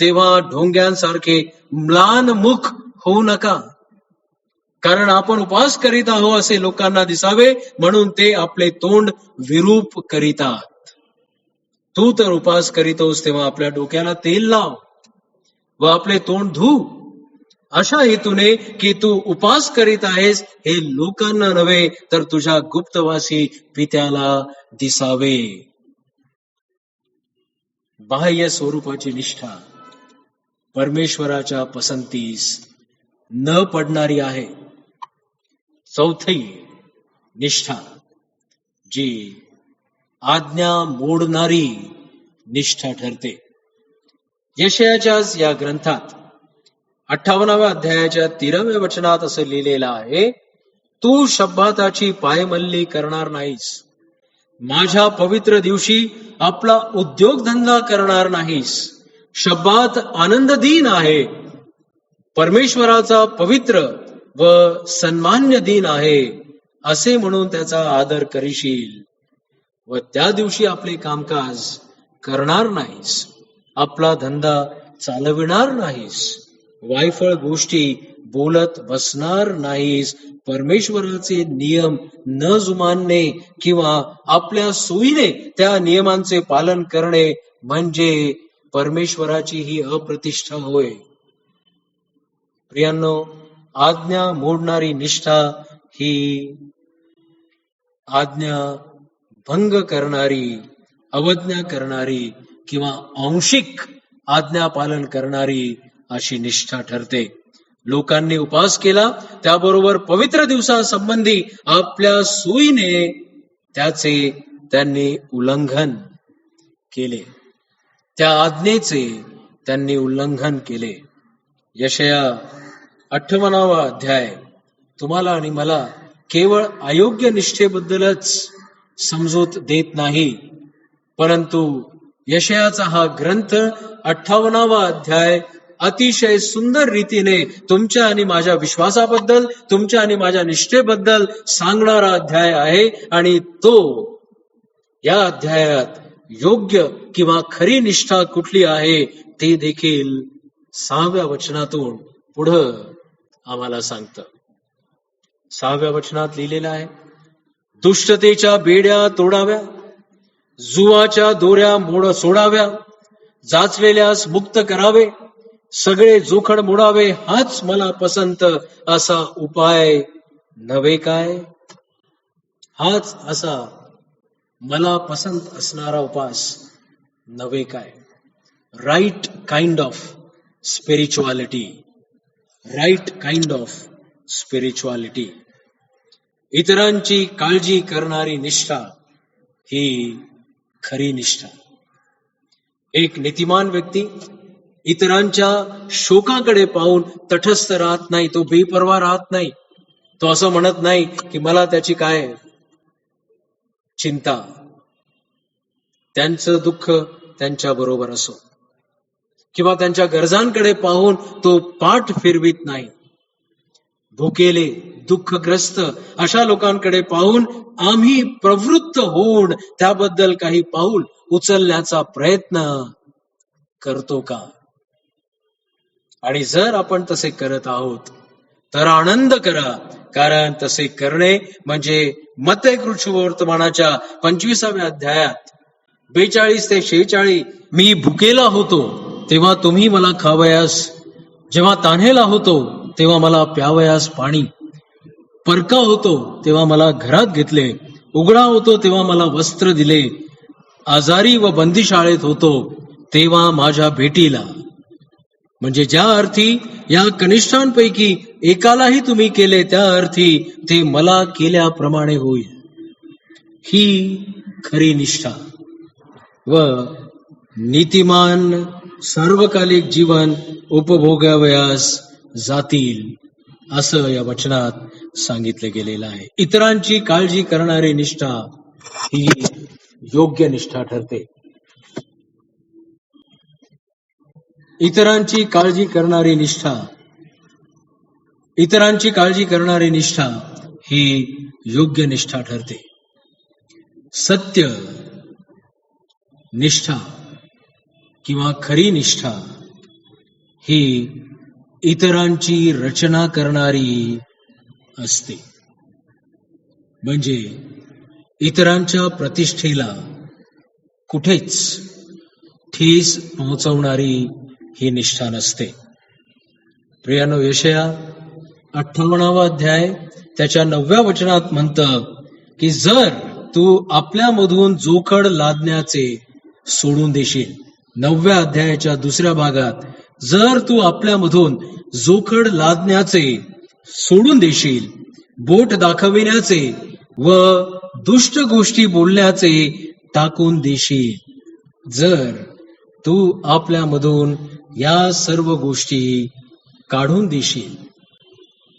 तेव्हा ढोंग्यांसारखे म्लान मुख होऊ नका, कारण आपण उपवास करीत आहो असे लोकांना दिसावे म्हणून ते आपले तोंड विरूप करीतात. तू तर उपवास करीतोस तेव्हा आपल्या डोक्याला तेल लाव व आपले तोंड धू, अशा हेतूने की तू उपवास करीत आहेस हे लोकांना नव्हे तर तुझ्या गुप्तवासी पित्याला दिसावे. बाह्य स्वरूपाची निष्ठा परमेश्वराच्या पसंतीस न पडणारी आहे. चौथी निष्ठा जी आज्ञा मोडणारी निष्ठा ठरते. यशायाच्याच या ग्रंथात 58व्या अध्यायाच्या 13व्या वचनात असं लिहिलेलं आहे, तू शब्बाताची पायमल्ली करणार नाहीस, माझ्या पवित्र दिवशी आपला उद्योगधंदा करणार नाहीस. शब्बात आनंद दिन आहे, परमेश्वराचा पवित्र व सन्मान्य दिन आहे असे म्हणून त्याचा आदर करीशील व त्या दिवशी आपले कामकाज करणार नाहीस, आपला धंदा चालविणार नाहीस, वायफळ गोष्टी बोलत बसणार नाहीस. परमेश्वराचे नियम न जुमानणे किंवा आपल्या सोयीने त्या नियमांचे पालन करणे म्हणजे परमेश्वराची ही अप्रतिष्ठा होय. प्रियांनो, आज्ञा मोडणारी निष्ठा ही आज्ञा भंग करणारी, अवज्ञा करणारी किंवा आंशिक आज्ञा पालन करणारी अशी निष्ठा ठरते. लोकांनी उपवास केला, त्याबरोबर पवित्र दिवसासंबंधी आपल्या सोयीने त्याचे त्यांनी उल्लंघन केले, त्या आज्ञेचे त्यांनी उल्लंघन केले. यशाया 58वा अध्याय तुम्हाला आणि मला केवळ अयोग्य निष्ठेबद्दलच समजूत देत नाही, परंतु यशायाचा हा ग्रंथ 58वा अध्याय अतिशय सुंदर रीतीने तुमच्या आणि माझ्या विश्वासाबद्दल, तुमच्या आणि माझ्या निष्ठेबद्दल सांगणारा अध्याय आहे. आणि तो या अध्यायात योग्य किंवा खरी निष्ठा कुठली आहे ते देखील 6व्या वचनातून पुढं आम्हाला सांगतं. 6व्या वचनात लिहिलेलं आहे, दुष्टतेच्या बेड्या तोडाव्या, जुवाच्या दोऱ्या सोडाव्या, जाचलेल्यास मुक्त करावे, सगळे जोखड मोडावे, हाच मला पसंत असा उपाय नव्हे काय? हाच असा मला पसंत असणारा उपास नव्हे काय? Right kind of spirituality, right kind of spirituality. इतरांची काळजी करणारी निष्ठा ही खरी निष्ठा. एक नीतिमान व्यक्ती इतरांच्या शोकाकडे पाहून तटस्थ राहत नाही, तो बेपर्वा राहत नाही. तो असं म्हणत नाही की मला त्याची काय चिंता, त्यांचं दुःख त्यांच्या बरोबर असो, किंवा त्यांच्या गरजांकडे पाहून तो पाठ फिरवित नाही. भुकेले, दुःखग्रस्त अशा लोकांकडे पाहून आम्ही प्रवृत्त होऊन त्याबद्दल काही पाऊल उचलण्याचा प्रयत्न करतो का? आणि जर आपण तसे करत आहोत तर आनंद करा, कारण तसे करणे म्हणजे मत्ते वर्तमानाच्या 25व्या अध्यायात 42 ते 46, मी भुकेला होतो तेव्हा तुम्ही मला खावयास, जेव्हा तान्हेला होतो तेव्हा मला प्यावयास पाणी, परका होतो तेव्हा मला घरात घेतले, उघडा होतो तेव्हा मला वस्त्र दिले, आजारी व बंदिशाळेत होतो तेव्हा माझ्या भेटीला, म्हणजे ज्या अर्थी या कनिष्ठांपैकी एकालाही तुम्ही केले त्या अर्थी ते मला केल्याप्रमाणे होईल. ही खरी निष्ठा व नीतिमान सार्वकालिक जीवन उपभोगावयास जातील असं या वचनात सांगितले गेलेलं आहे. इतरांची काळजी करणारी निष्ठा ही योग्य निष्ठा ठरते. इतरांची काळजी करणारी निष्ठा ही योग्य निष्ठा ठरते. सत्य निष्ठा किंवा खरी निष्ठा ही इतरांची रचना करणारी असते. म्हणजे इतरांच्या प्रतिष्ठेला कुठेच ठेस पोहोचवणारी ही निष्ठा नसते. प्रियानो, यशया 58 अध्याय त्याच्या 9व्या वचनात म्हणतं की जर तू आपल्यामधून जोखड लादण्याचे सोडून देशील, 9व्या अध्यायाच्या 2ऱ्या भागात, जर तू आपल्यामधून जोखड लादण्याचे सोडून देशील, बोट दाखविण्याचे व दुष्ट गोष्टी बोलण्याचे टाकून देशील, जर तू आपल्यामधून या सर्व गोष्टी काढून देशील,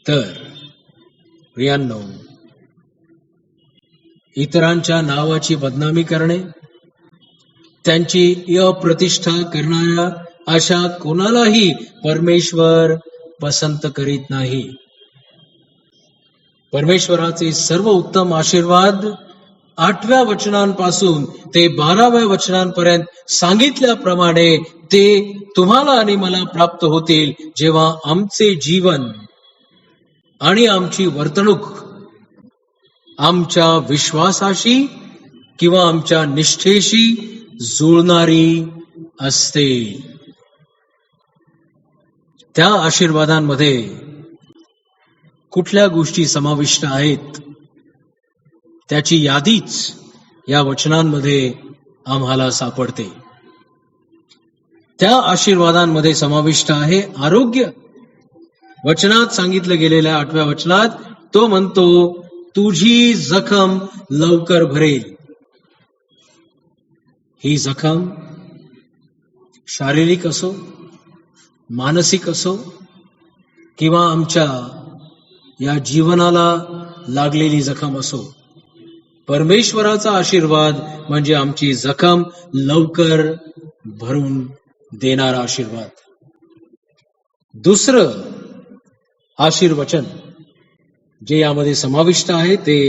तर प्रियांनो, इतरांच्या नावाची बदनामी करणे, त्यांची अप्रतिष्ठा करणाऱ्या अशा कोणालाही परमेश्वर पसंत करीत नाही. परमेश्वराचे सर्व उत्तम आशीर्वाद 8व्या वचनांपासून ते 12व्या वचनांपर्यंत सांगितल्याप्रमाणे ते तुम्हाला आणि मला प्राप्त होतील जेव्हा आमचे जीवन आणि आमची वर्तणूक आमच्या विश्वासाशी किंवा आमच्या निष्ठेशी जुळणारी असते. त्या आशीर्वादांमध्ये कुठल्या गोष्टी समाविष्ट आहेत त्याची यादीच या वचनांमध्ये आम्हाला सापडते. त्या आशीर्वादांमध्ये समाविष्ट आहे आरोग्य. वचनात सांगितलं गेलेल्या 8व्या वचनात तो म्हणतो, तुझी जखम लवकर भरेल. ही जखम शारीरिक असो, मानसिक असो किंवा आमच्या या जीवनाला लागलेली जखम असो, परमेश्वराचा आशीर्वाद म्हणजे आमची जखम लवकर भरून देणारा आशीर्वाद. दुसरं आशीर्वचन जे यामध्ये समाविष्ट आहे ते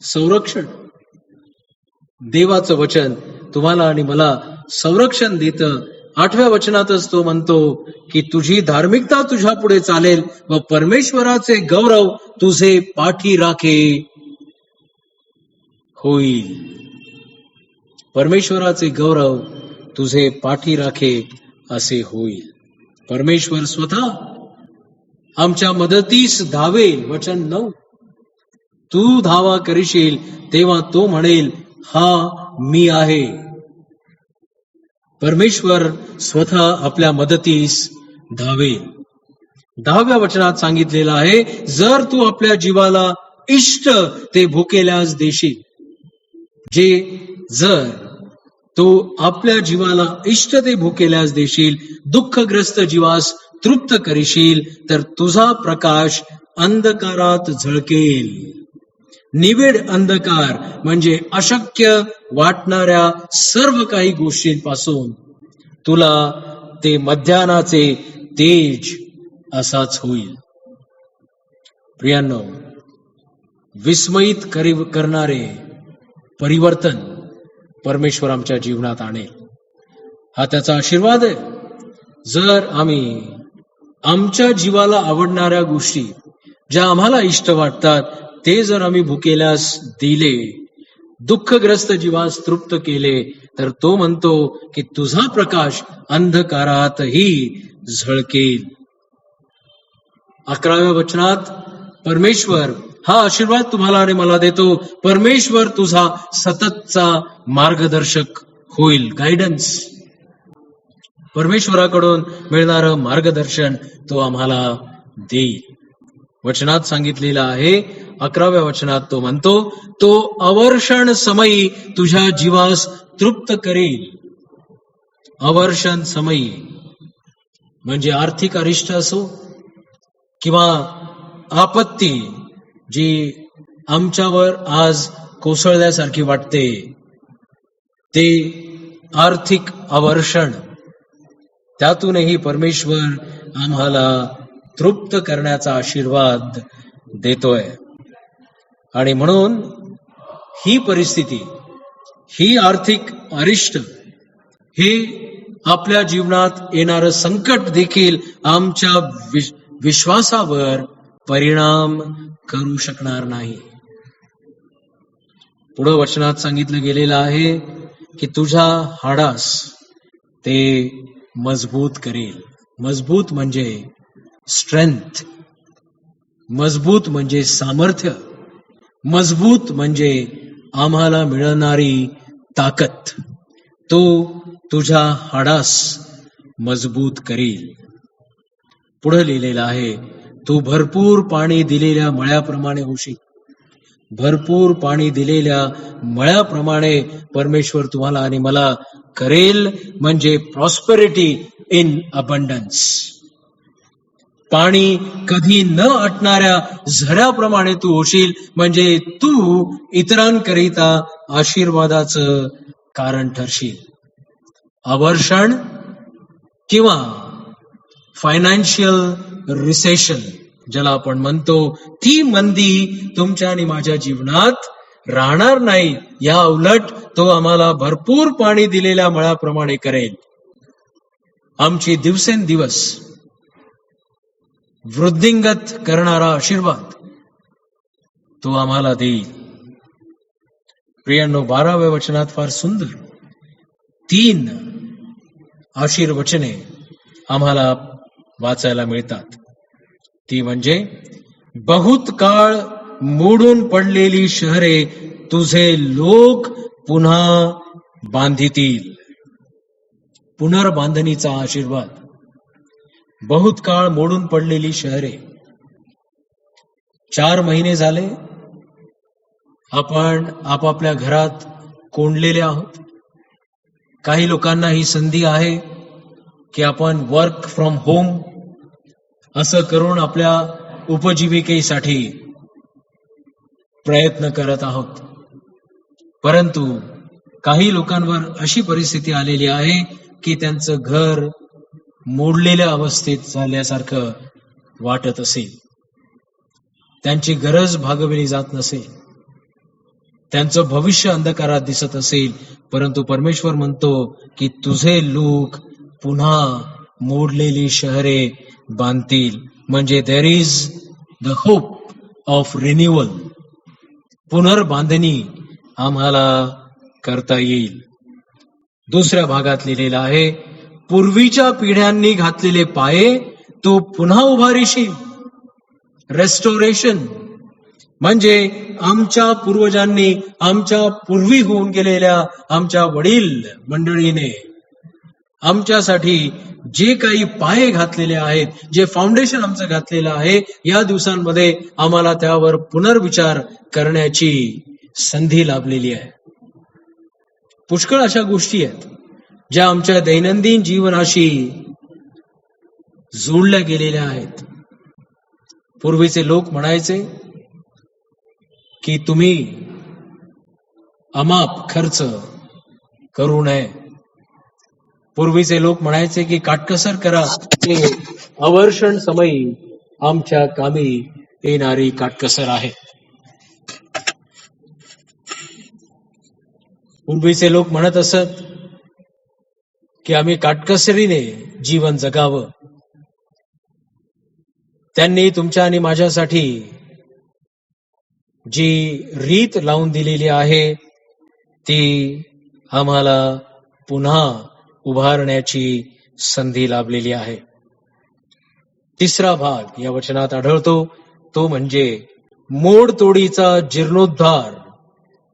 संरक्षण. देवाचं वचन तुम्हाला आणि मला संरक्षण देतं. 8व्या वचनातच तो म्हणतो की तुझी धार्मिकता तुझ्या पुढे चालेल व परमेश्वराचे गौरव तुझे पाठी राखे होईल. परमेश्वराचे गौरव तुझे पाठी राखे असे होईल. परमेश्वर स्वतः आमच्या मदतीस धावेल. वचन 9, तू धावा करशील तेव्हा तो म्हणेल, हा मी आहे. परमेश्वर स्वतः आपल्या मदतीस धावेल. 10व्या वचनात सांगितलेलं आहे, जर तू आपल्या जीवाला इष्ट ते भुकेल्यास देशील. जर तू आपल्या जीवाला इष्ट ते भुकेल्यास देशील, दुःखग्रस्त जीवास तृप्त करशील, तर तुझा प्रकाश अंधकारात झळकेल. निविड अंधकार म्हणजे अशक्य वाटणाऱ्या सर्व काही गोष्टींपासून तुला ते मध्यानाचे तेज असाच होईल. प्रियांनो, विस्मयित करणारे परिवर्तन परमेश्वर आमच्या जीवनात आणेल. हा त्याचा आशीर्वाद आहे. जर आम्ही आमच्या जीवाला आवडणाऱ्या गोष्टी ज्या आम्हाला इष्ट वाटतात ते जर आम्ही भुकेल्यास दिले, दुःखग्रस्त जीवास तृप्त केले, तर तो म्हणतो की तुझा प्रकाश अंधकारातही झळकेल. 11व्या वचनात परमेश्वर हा आशीर्वाद तुम्हाला आणि मला देतो. परमेश्वर तुझा सततचा मार्गदर्शक होईल. गायडन्स. परमेश्वराकडून मिळणारं मार्गदर्शन तो आम्हाला देईल. वचनात सांगितलेलं आहे, 11व्या वचनात तो म्हणतो, तो अवर्षण समयी तुझ्या जीवास तृप्त करेल. अवर्षण समयी म्हणजे आर्थिक अरिष्ट असो किंवा आपत्ती जी आमच्यावर आज कोसळल्यासारखी वाटते, ते आर्थिक अवर्षण, त्यातूनही परमेश्वर आम्हाला तृप्त करण्याचा आशीर्वाद देतोय. आणि म्हणून ही परिस्थिती, ही आर्थिक अरिष्ट, हे आपल्या जीवनात येणारं संकट देखील आमच्या विश्वासावर परिणाम करू शकणार नाही. पुढं वचनात सांगितलं गेलेलं आहे की तुझ्या हाडास ते मजबूत करेल. मजबूत म्हणजे स्ट्रेंथ, मजबूत म्हणजे सामर्थ्य, मजबूत म्हणजे आम्हाला मिळणारी ताकद. तो तुझ्या हाडास मजबूत करील. पुढे लिहिलेलं आहे, तू भरपूर पाणी दिलेल्या मळ्याप्रमाणे होशील. भरपूर पाणी दिलेल्या मळ्याप्रमाणे परमेश्वर तुम्हाला आणि मला करेल, म्हणजे प्रॉस्पेरिटी इन अबंडन्स. पाणी कधी न आटणाऱ्या झऱ्याप्रमाणे तू होशील, म्हणजे तू इतरांकरिता आशीर्वादाचं कारण ठरशील. अवर्षण किंवा फायनान्शियल रिसेशन ज्याला आपण म्हणतो, ती मंदी तुमच्या आणि माझ्या जीवनात राहणार नाही. या उलट तो आम्हाला भरपूर पाणी दिलेल्या मळाप्रमाणे करेल. आमची दिवसेंदिवस वृद्धिंगत करणारा आशीर्वाद तो आम्हाला देईल. प्रियांनो, 12व्या वचनात फार सुंदर 3 आशीर्वचने आम्हाला वाचायला मिळतात. ती म्हणजे, बहुत काळ मोडून पडलेली शहरे तुझे लोक पुन्हा बांधितील. पुनर्बांधणीचा आशीर्वाद. बहुत काळ मोडून पडलेली शहरे. 4 महिने झाले आपण आपापल्या घरात कोंडलेले आहोत. काही लोकांना ही संधी आहे की आपण वर्क फ्रॉम होम असं करून आपल्या उपजीविकेसाठी प्रयत्न करत आहोत. परंतु काही लोकांवर अशी परिस्थिती आलेली आहे की त्यांचं घर मोडलेल्या अवस्थेत झाल्यासारखं वाटत असेल, त्यांची गरज भागवली जात नसेल, त्यांचं भविष्य अंधकारात दिसत असेल, परंतु परमेश्वर म्हणतो की तुझे लोक पुन्हा मोडलेली शहरे बांधतील. म्हणजे there is the hope of renewal. पुनर्बांधणी आम्हाला करता येईल. दुसऱ्या भागात लिहिलेलं आहे, पूर्वीच्या पिढ्यांनी घातलेले पाये तू पुन्हा उभारीशील. रेस्टोरेशन म्हणजे आमच्या पूर्वजांनी, आमच्या पूर्वी होऊन गेलेल्या आमच्या वडील मंडळीने आमच्यासाठी जे काही पाये घातलेले आहेत, जे फाउंडेशन आमचं घातलेलं आहे, या दिवसांमध्ये आम्हाला त्यावर पुनर्विचार करण्याची संधी लाभलेली आहे. पुष्कळ अशा गोष्टी आहेत ज्या आमच्या दैनंदिन जीवनाशी जोडल्या गेलेल्या आहेत. पूर्वीचे लोक म्हणायचे की तुम्ही अमाप खर्च करू नये. पूर्वीचे लोक म्हणायचे की काटकसर करा, ते अवर्षण समयी आमच्या कामी येणारी काटकसर आहे. पूर्वीचे लोक म्हणत असत की आम्ही काटकसरीने जीवन जगावं. त्यांनी तुमच्या आणि माझ्यासाठी जी रीत लावून दिलेली आहे ती आम्हाला पुन्हा उभारण्याची संधी लाभलेली आहे. तिसरा भाग या वचनात आढळतो, तो म्हणजे मोडतोडीचा जीर्णोद्धार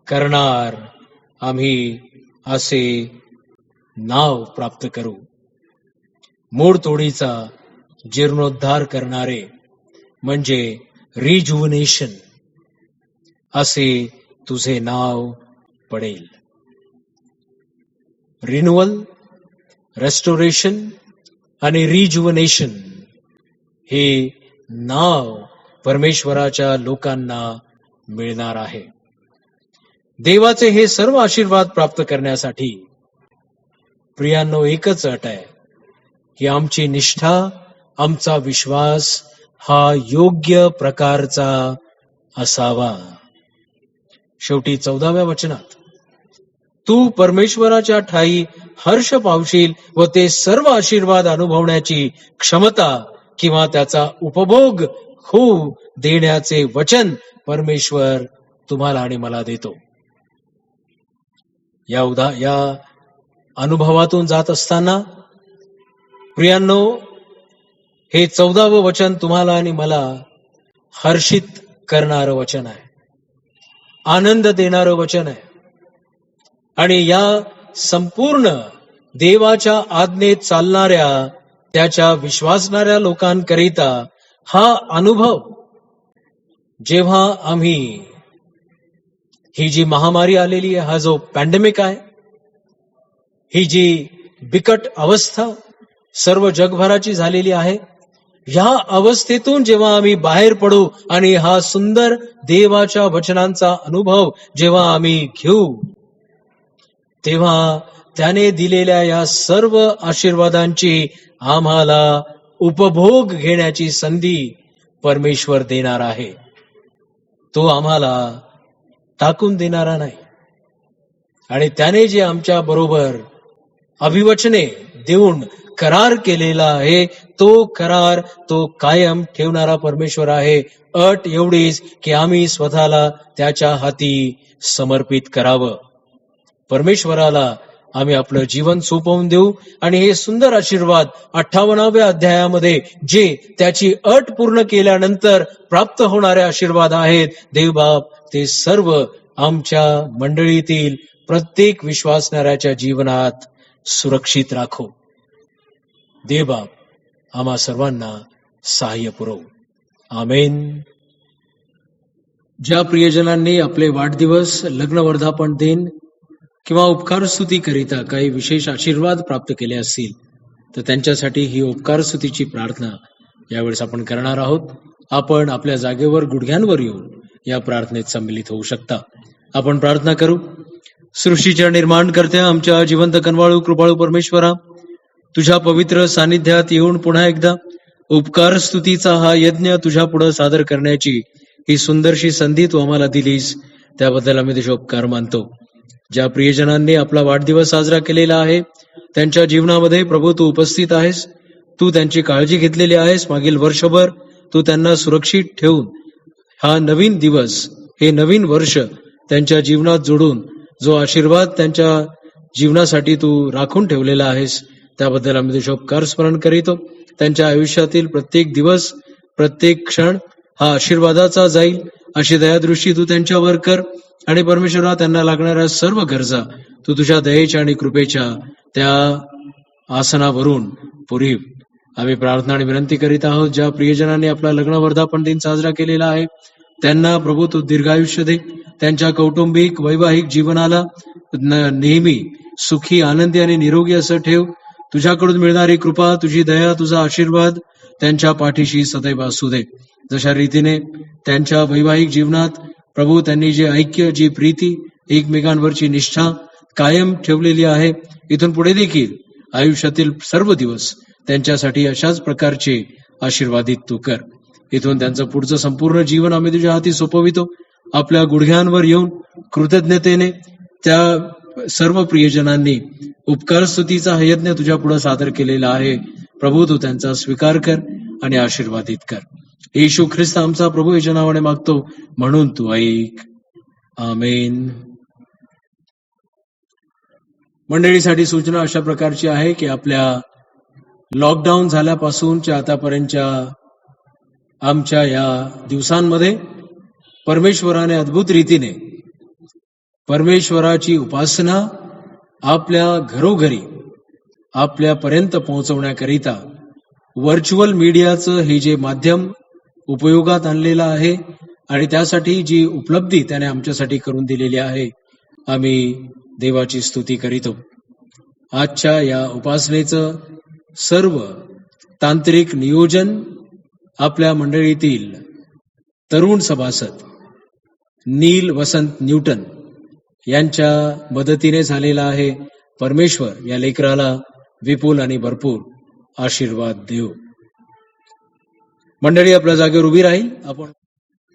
करणार आम्ही असे नाव प्राप्त करू. मोडतोडीचा जीर्णोद्धार करणारे म्हणजे रिजुव्हनेशन असे तुझे नाव पडेल. रिन्युअल, रेस्टोरेशन आणि रिजुव्हनेशन हे नाव परमेश्वराच्या लोकांना मिळणार आहे. देवाचे हे सर्व आशीर्वाद प्राप्त करण्यासाठी प्रियांनो एकच अट आहे की आमची निष्ठा, आमचा विश्वास हा योग्य प्रकारचा असावा. शेवटी 14व्या वचनात तू परमेश्वराच्या ठाई हर्ष पावशील व ते सर्व आशीर्वाद अनुभवण्याची क्षमता किंवा त्याचा उपभोग होऊ देण्याचे वचन परमेश्वर तुम्हाला आणि मला देतो. या अनुभवातून जात असताना प्रियांनो, हे 14वं वचन तुम्हाला आणि मला हर्षित करणारं वचन आहे, आनंद देणारं वचन आहे. आणि या संपूर्ण देवाच्या आज्ञेत चालणाऱ्या, त्याच्या विश्वासणाऱ्या लोकांकरिता हा अनुभव, जेव्हा आम्ही ही जी महामारी आलेली आहे, हा जो पॅन्डेमिक आहे, ही जी बिकट अवस्था सर्व जगभराची झालेली आहे, ह्या अवस्थेतून जेव्हा आम्ही बाहेर पडू आणि हा सुंदर देवाच्या वचनांचा अनुभव जेव्हा आम्ही घेऊ, तेव्हा त्याने दिलेल्या या सर्व आशीर्वादांची आम्हाला उपभोग घेण्याची संधी परमेश्वर देणार आहे. तो आम्हाला टाकून देणारा नाही. आणि त्याने जे आमच्या बरोबर अभिवचने देऊन करार केलेला आहे, तो करार तो कायम ठेवणारा परमेश्वर आहे. अट एवढीच की आम्ही स्वतःला त्याच्या हाती समर्पित करावं. परमेश्वराला आम्ही आपलं जीवन सोपवून देऊ आणि हे सुंदर आशीर्वाद 58व्या अध्यायामध्ये जे त्याची अट पूर्ण केल्यानंतर प्राप्त होणारे आशीर्वाद आहेत, देवबाप ते सर्व आमच्या मंडळीतील प्रत्येक विश्वासणाऱ्याच्या जीवनात सुरक्षित राखो. देवबाप आम्हा सर्वांना सहाय्य पुरव. आमेन. ज्या प्रियजनांनी आपले वाढदिवस, लग्न वर्धापन दिन किंवा उपकार स्तुती करिता काही विशेष आशीर्वाद प्राप्त केले असतील, तर त्यांच्यासाठी ही उपकार स्तुतीची प्रार्थना यावेळेस आपण करणार आहोत. आपण आपल्या जागेवर गुडघ्यांवर येऊन या प्रार्थनेत सम्मिलित होऊ शकता. आपण प्रार्थना करू. सृष्टीच्या निर्माणकर्त्या आमच्या जिवंत कनवाळू कृपाळू परमेश्वरा, तुझ्या पवित्र सानिध्यात येऊन पुन्हा एकदा उपकार स्तुतीचा हा यज्ञ तुझ्या पुढे सादर करण्याची ही सुंदरशी संधी तू आम्हाला दिलीस, त्याबद्दल आम्ही तुझे उपकार मानतो. ज्या प्रियजनांनी आपला वाढदिवस साजरा केलेला आहे, त्यांच्या जीवनामध्ये प्रभू तू उपस्थित आहेस. तू त्यांची काळजी घेतलेली आहेस. मागील वर्षभर तू त्यांना सुरक्षित ठेवून हा नवीन दिवस, हे नवीन वर्ष त्यांच्या जीवनात जोडून जो आशीर्वाद त्यांच्या जीवनासाठी तू राखून ठेवलेला आहेस, त्याबद्दल आम्ही तुझे उपकार स्मरण करीतो. त्यांच्या आयुष्यातील प्रत्येक दिवस, प्रत्येक क्षण हा आशीर्वादाचा जाईल अशी दयादृष्टी तू त्यांच्यावर कर. आणि परमेश्वरा, त्यांना लागणाऱ्या सर्व गरजा तू तुझ्या दयेच्या आणि कृपेच्या त्या आसनावरून पुरीव. आम्ही प्रार्थना आणि विनंती करीत आहोत, ज्या प्रियजनांनी आपला लग्न वर्धापन दिन साजरा केलेला आहे, त्यांना प्रभू तू दीर्घायुष्य दे. त्यांच्या कौटुंबिक वैवाहिक जीवनाला नेहमी सुखी, आनंदी आणि निरोगी असं ठेव. तुझ्याकडून मिळणारी कृपा, तुझी दया, तुझा आशीर्वाद त्यांच्या पाठीशी सदैव असू दे. जशा रीतीने त्यांच्या वैवाहिक जीवनात प्रभू त्यांनी जे ऐक्य, जी प्रीती, एकमेकांवरची निष्ठा कायम ठेवलेली आहे, इथून पुढे देखील आयुष्यातील सर्व दिवस त्यांच्यासाठी अशाच प्रकारचे आशीर्वादित तू कर. इथून त्यांचं पुढचं संपूर्ण जीवन आम्ही तुझ्या हाती सोपवितो. आपल्या गुडघ्यांवर येऊन कृतज्ञतेने त्या सर्व प्रियजनांनी उपकार स्तुतीचा हा यज्ञ तुझ्या पुढे सादर केलेला आहे, प्रभू तू त्यांचा स्वीकार कर आणि आशीर्वादित कर. येशू ख्रिस्त आमचा प्रभू याच्या नावाने मागतो, म्हणून तू ऐक. आमेन. मंडळीसाठी सूचना अशा प्रकारची आहे की आपल्या लॉकडाऊन झाल्यापासूनच्या आतापर्यंतच्या आमच्या या दिवसांमध्ये परमेश्वराने अद्भुत रीतीने परमेश्वराची उपासना आपल्या घरोघरी आपल्यापर्यंत पोहोचवण्याकरिता व्हर्च्युअल मीडियाचं हे जे माध्यम उपयोगात आणलेलं आहे आणि त्यासाठी जी उपलब्धी त्याने आमच्यासाठी करून दिलेली आहे, आम्ही देवाची स्तुती करीतो. आजच्या या उपासनेचं सर्व तांत्रिक नियोजन आपल्या मंडळीतील तरुण सभासद नील वसंत न्यूटन यांच्या मदतीने झालेला आहे. परमेश्वर या लेकराला विपुल आणि भरपूर आशीर्वाद देव. मंडळी आपल्या जागेवर उभी राहील. आपण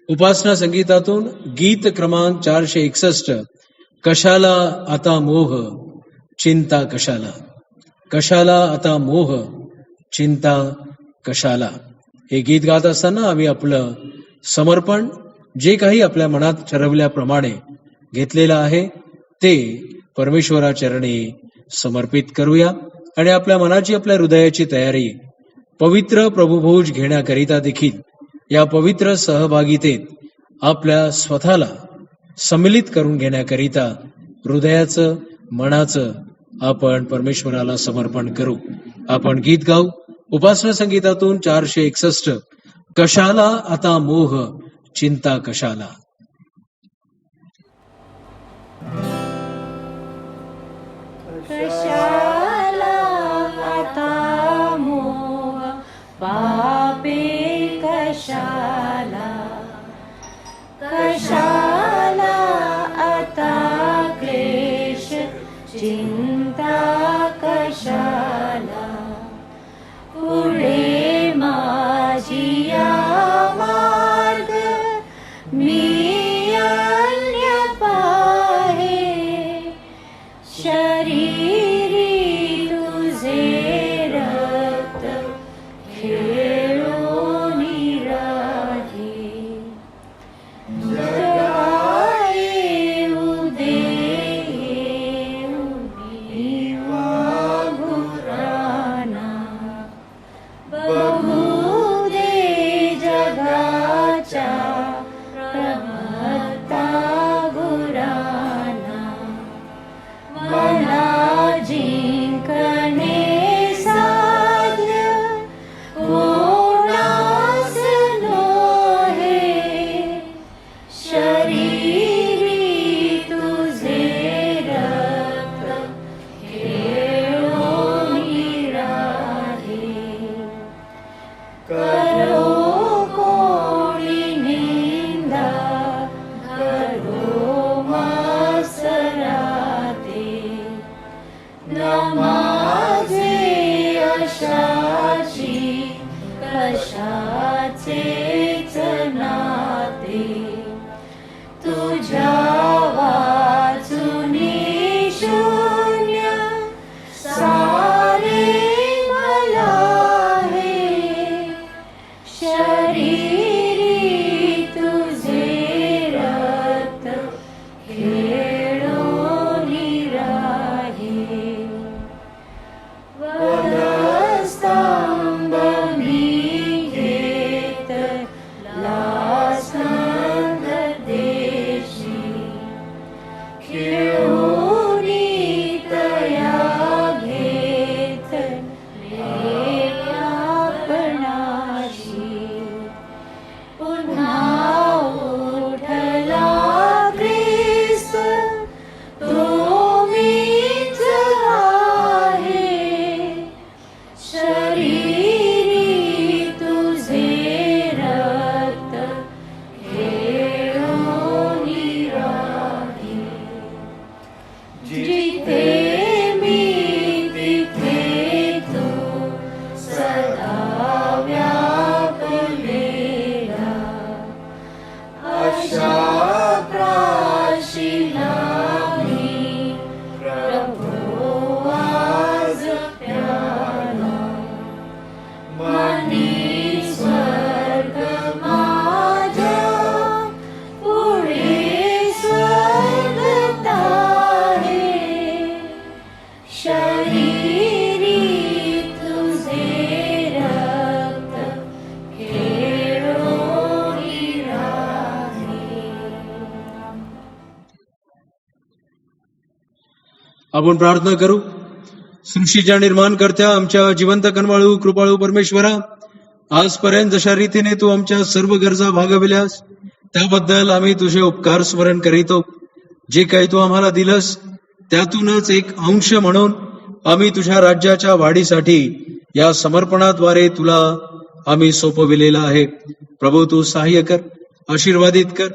उपासना संगीतातून गीत क्रमांक 461, कशाला आता मोह चिंता कशाला, कशाला आता मोह चिंता कशाला, हे गीत गात असताना आम्ही आपलं समर्पण जे काही आपल्या मनात ठरवल्याप्रमाणे घेतलेलं आहे ते परमेश्वरा चरणी समर्पित करूया आणि आपल्या मनाची, आपल्या हृदयाची तयारी पवित्र प्रभुभोज घेण्याकरिता देखील या पवित्र सहभागितेत आपल्या स्वतःला सम्मिलित करून घेण्याकरिता हृदयाचं, मनाचं आपण परमेश्वराला समर्पण करू. आपण गीत गाऊ. उपासना संगीतातून 461, कशाला आता मोह चिंता कशाला. कशाला आता मोह पापे कशाला, कशाला आता क्लेश चिंता कशाला, पुढे माझी या मार्ग मी अन्य पाहे, शरीरी तुझे रक्त खेळून राही, जगा येऊ दे वागुराना, बघू दे जगाच्या प्रभता गुराना, मला जिंकणे साध्य कोणास नोहे, शरीरी तुझे रक्त खेळून राही, करो कोणी निंदा करो मासराते, नमाजे अशाची कशाचेच नाते, तुझ्या वाचुनी शून्य सारे मला हे, शरीरी तुझे रक्त खेळून राही, वधस्तंभ मी घेत लास्कंद देशी, खेळून तया घेत आपणाशी, पुन्हा उठला ख्रिस्त तो मीच आहे, शरीरी तुझे रक्त खेळून राही, जिथे मी तिथे तू सदा व्यापलेला, अशा प्राशिला मी प्रभू आज प्याला, मनी स्वर्ग माझ्या पुढे स्वर्ग आहे, शरीरी तुझे रक्त खेळून राही. आपण प्रार्थना करू. सृष्टीच्या निर्माणकर्त्या आमच्या जिवंत कनवाळू कृपाळू परमेश्वरा, आजपर्यंत जशा रीतीने तू आमच्या सर्व गरजा भागविल्यास त्याबद्दल आम्ही तुझे उपकार स्मरण करीतो. जे काही तू आम्हाला दिलंस त्यातूनच एक अंश म्हणून आम्ही तुझ्या राज्याच्या वाढीसाठी या समर्पणाद्वारे तुला आम्ही सोपविलेला आहे. प्रभू तू सहाय्य कर, आशीर्वादित कर.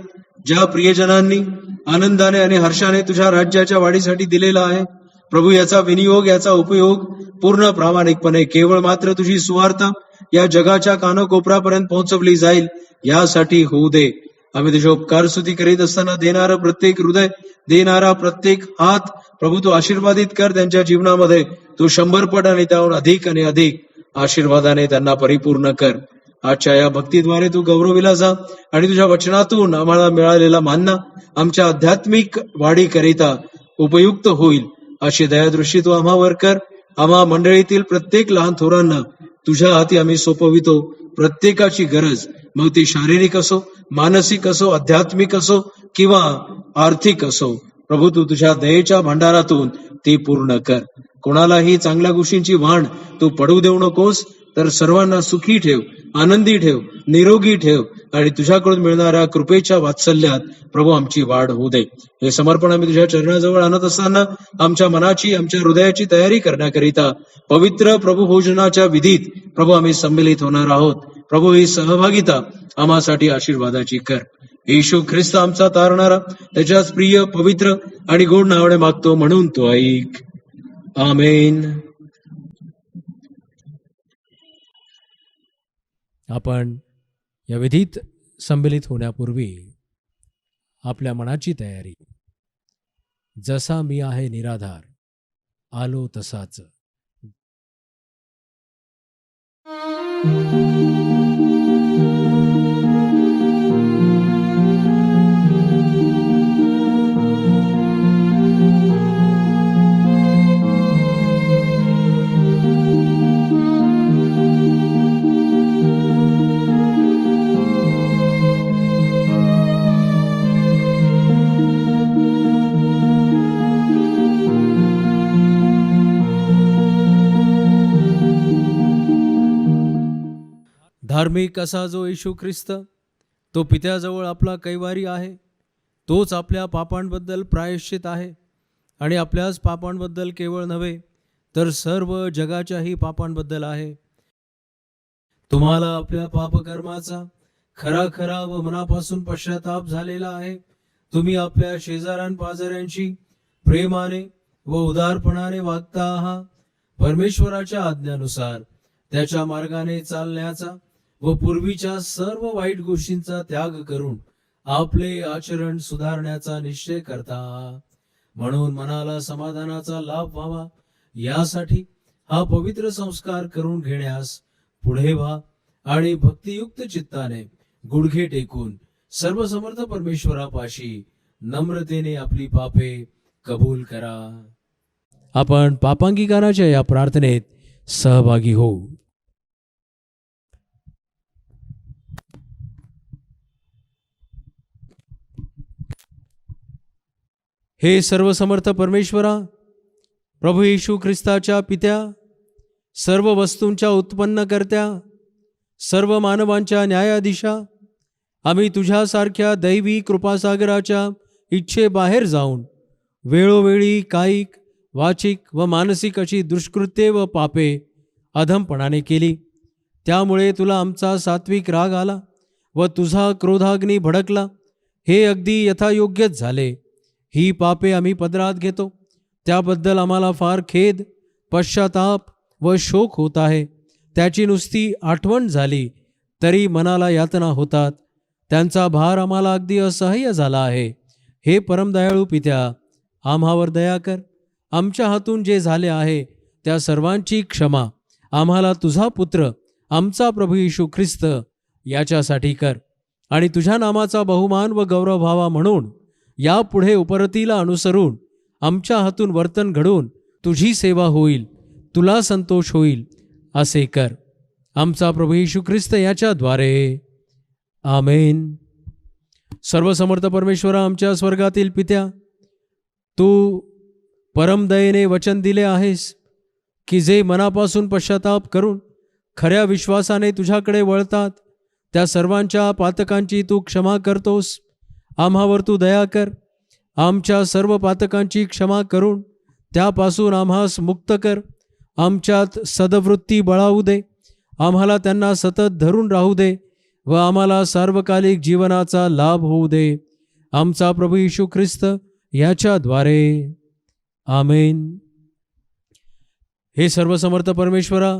ज्या प्रियजनांनी आनंदाने आणि हर्षाने तुझ्या राज्याच्या वाढीसाठी दिलेला आहे प्रभू, याचा विनियोग, याचा उपयोग पूर्ण प्रामाणिकपणे केवळ मात्र तुझी सुवार्ता या जगाच्या कानकोपऱ्यापर्यंत पोहोचवली जाईल यासाठी होऊ दे. आम्ही तुझे उपकार स्तुती करीत असताना देणारं प्रत्येक हृदय, देणारा प्रत्येक हात प्रभू तू आशीर्वादित कर. त्यांच्या जीवनामध्ये तू 100 पट आणि त्याहून अधिक आणि अधिक आशीर्वादाने त्यांना परिपूर्ण कर. आजच्या या भक्तीद्वारे तू गौरविला जा आणि तुझ्या वचनातून आम्हाला मिळालेला मानना आमच्या आध्यात्मिक वाढीकरिता उपयुक्त होईल अशी दयादृष्टी तू आम्हावर कर. आम्हा मंडळीतील प्रत्येक लहान थोरांना तुझ्या हाती आम्ही सोपवितो. प्रत्येकाची गरज, मग ती शारीरिक असो, मानसिक असो, आध्यात्मिक असो किंवा आर्थिक असो, प्रभू तू तुझ्या दयेच्या भांडारातून ती पूर्ण कर. कोणालाही चांगल्या गोष्टींची वाण तू पडू देऊ नकोस, तर सर्वांना सुखी ठेव, आनंदी ठेव, निरोगी ठेव आणि तुझ्याकडून मिळणाऱ्या कृपेच्या वात्सल्यात प्रभू आमची वाढ होऊ दे. हे समर्पण आम्ही तुझ्या चरणाजवळ आणत असताना आमच्या मनाची, आमच्या हृदयाची तयारी करण्याकरिता पवित्र प्रभू भोजनाच्या विधीत प्रभू आम्ही सम्मिलित होणार आहोत. प्रभू ही सहभागिता आम्हासाठी आशीर्वादाची कर. येशू ख्रिस्त आमचा तारणारा, त्याच्याच प्रिय, पवित्र आणि गोड नावाने मागतो म्हणून तो ऐक. आमेन. आपण या विधीत संमिलित होण्यापूर्वी आपल्या मनाची तयारी, जसा मी आहे निराधार, आलो तसाच. धार्मिक असा जो येशू ख्रिस्त, तो पित्याजवळ आपला कैवारी आहे. तोच आपल्या पापांबद्दल प्रायश्चित आहे आणि आपल्याच पापांबद्दल केवळ नव्हे तर सर्व जगाच्याही पापांबद्दल आहे. तुम्हाला आपल्या पापकर्माचा खरा खरा व मनापासून पश्चाताप झालेला आहे. तुम्ही आपल्या शेजाऱ्यांपाजाऱ्यांशी प्रेमाने व उदारपणाने वागता आहात. परमेश्वराच्या आज्ञानुसार त्याच्या मार्गाने चालण्याचा व पूर्वीच्या सर्व वाईट गोष्टींचा त्याग करून आपले आचरण सुधारण्याचा निश्चय करता. म्हणून मनाला समाधानाचा लाभ व्हावा यासाठी हा पवित्र संस्कार करून घेण्यास पुढे व्हा आणि भक्तियुक्त चित्ताने गुडघे टेकून सर्वसमर्थ परमेश्वरापाशी नम्रतेने आपली पापे कबूल करा. आपण पापांगीकाराच्या या प्रार्थनेत सहभागी होऊ. हे सर्वसमर्थ परमेश्वरा, प्रभू येशू ख्रिस्ताच्या पित्या, सर्व वस्तूंच्या उत्पन्नकर्त्या, सर्व मानवांच्या न्यायाधीशा, आम्ही तुझ्यासारख्या दैवी कृपासागराच्या इच्छेबाहेर जाऊन वेळोवेळी कायिक, वाचिक व मानसिक अशी दुष्कृत्ये व पापे अधमपणाने केली. त्यामुळे तुला आमचा सात्विक राग आला व तुझा क्रोधाग्नी भडकला. हे अगदी यथायोग्यच झाले. ही पापे आम्ही पदरात घेतो. त्याबद्दल आम्हाला फार खेद, पश्चाताप व शोक होत आहे. त्याची नुसती आठवण झाली तरी मनाला यातना होतात. त्यांचा भार आम्हाला अगदी असह्य झाला आहे. हे परमदयाळू पित्या, आम्हावर दया कर. आमच्या हातून जे झाले आहे त्या सर्वांची क्षमा आम्हाला तुझा पुत्र आमचा प्रभू येशू ख्रिस्त याच्यासाठी कर आणि तुझ्या नामाचा बहुमान व गौरव व्हावा म्हणून यापुढे उपरतीला अनुसरून आमच्या हातून वर्तन घडून तुझी सेवा होईल, तुला संतोष होईल असे कर. आमचा प्रभू येशू ख्रिस्त याच्याद्वारे. आमेन. सर्वसमर्थ परमेश्वरा, आमच्या स्वर्गातील पित्या, तू परमदयेने वचन दिले आहेस की जे मनापासून पश्चाताप करून खऱ्या विश्वासाने तुझ्याकडे वळतात त्या सर्वांच्या पातकांची तू क्षमा करतोस. आम्हावर तू दया कर. आमच्या सर्व पातकांची क्षमा करून त्यापासून आम्हास मुक्त कर. आमच्यात सद्वृत्ती बळावू दे. आम्हाला त्यांना सतत धरून राहू दे व आम्हाला सार्वकालिक जीवनाचा लाभ होऊ दे. आमचा प्रभू येशू ख्रिस्त याच्याद्वारे. आमेन. हे सर्वसमर्थ परमेश्वरा,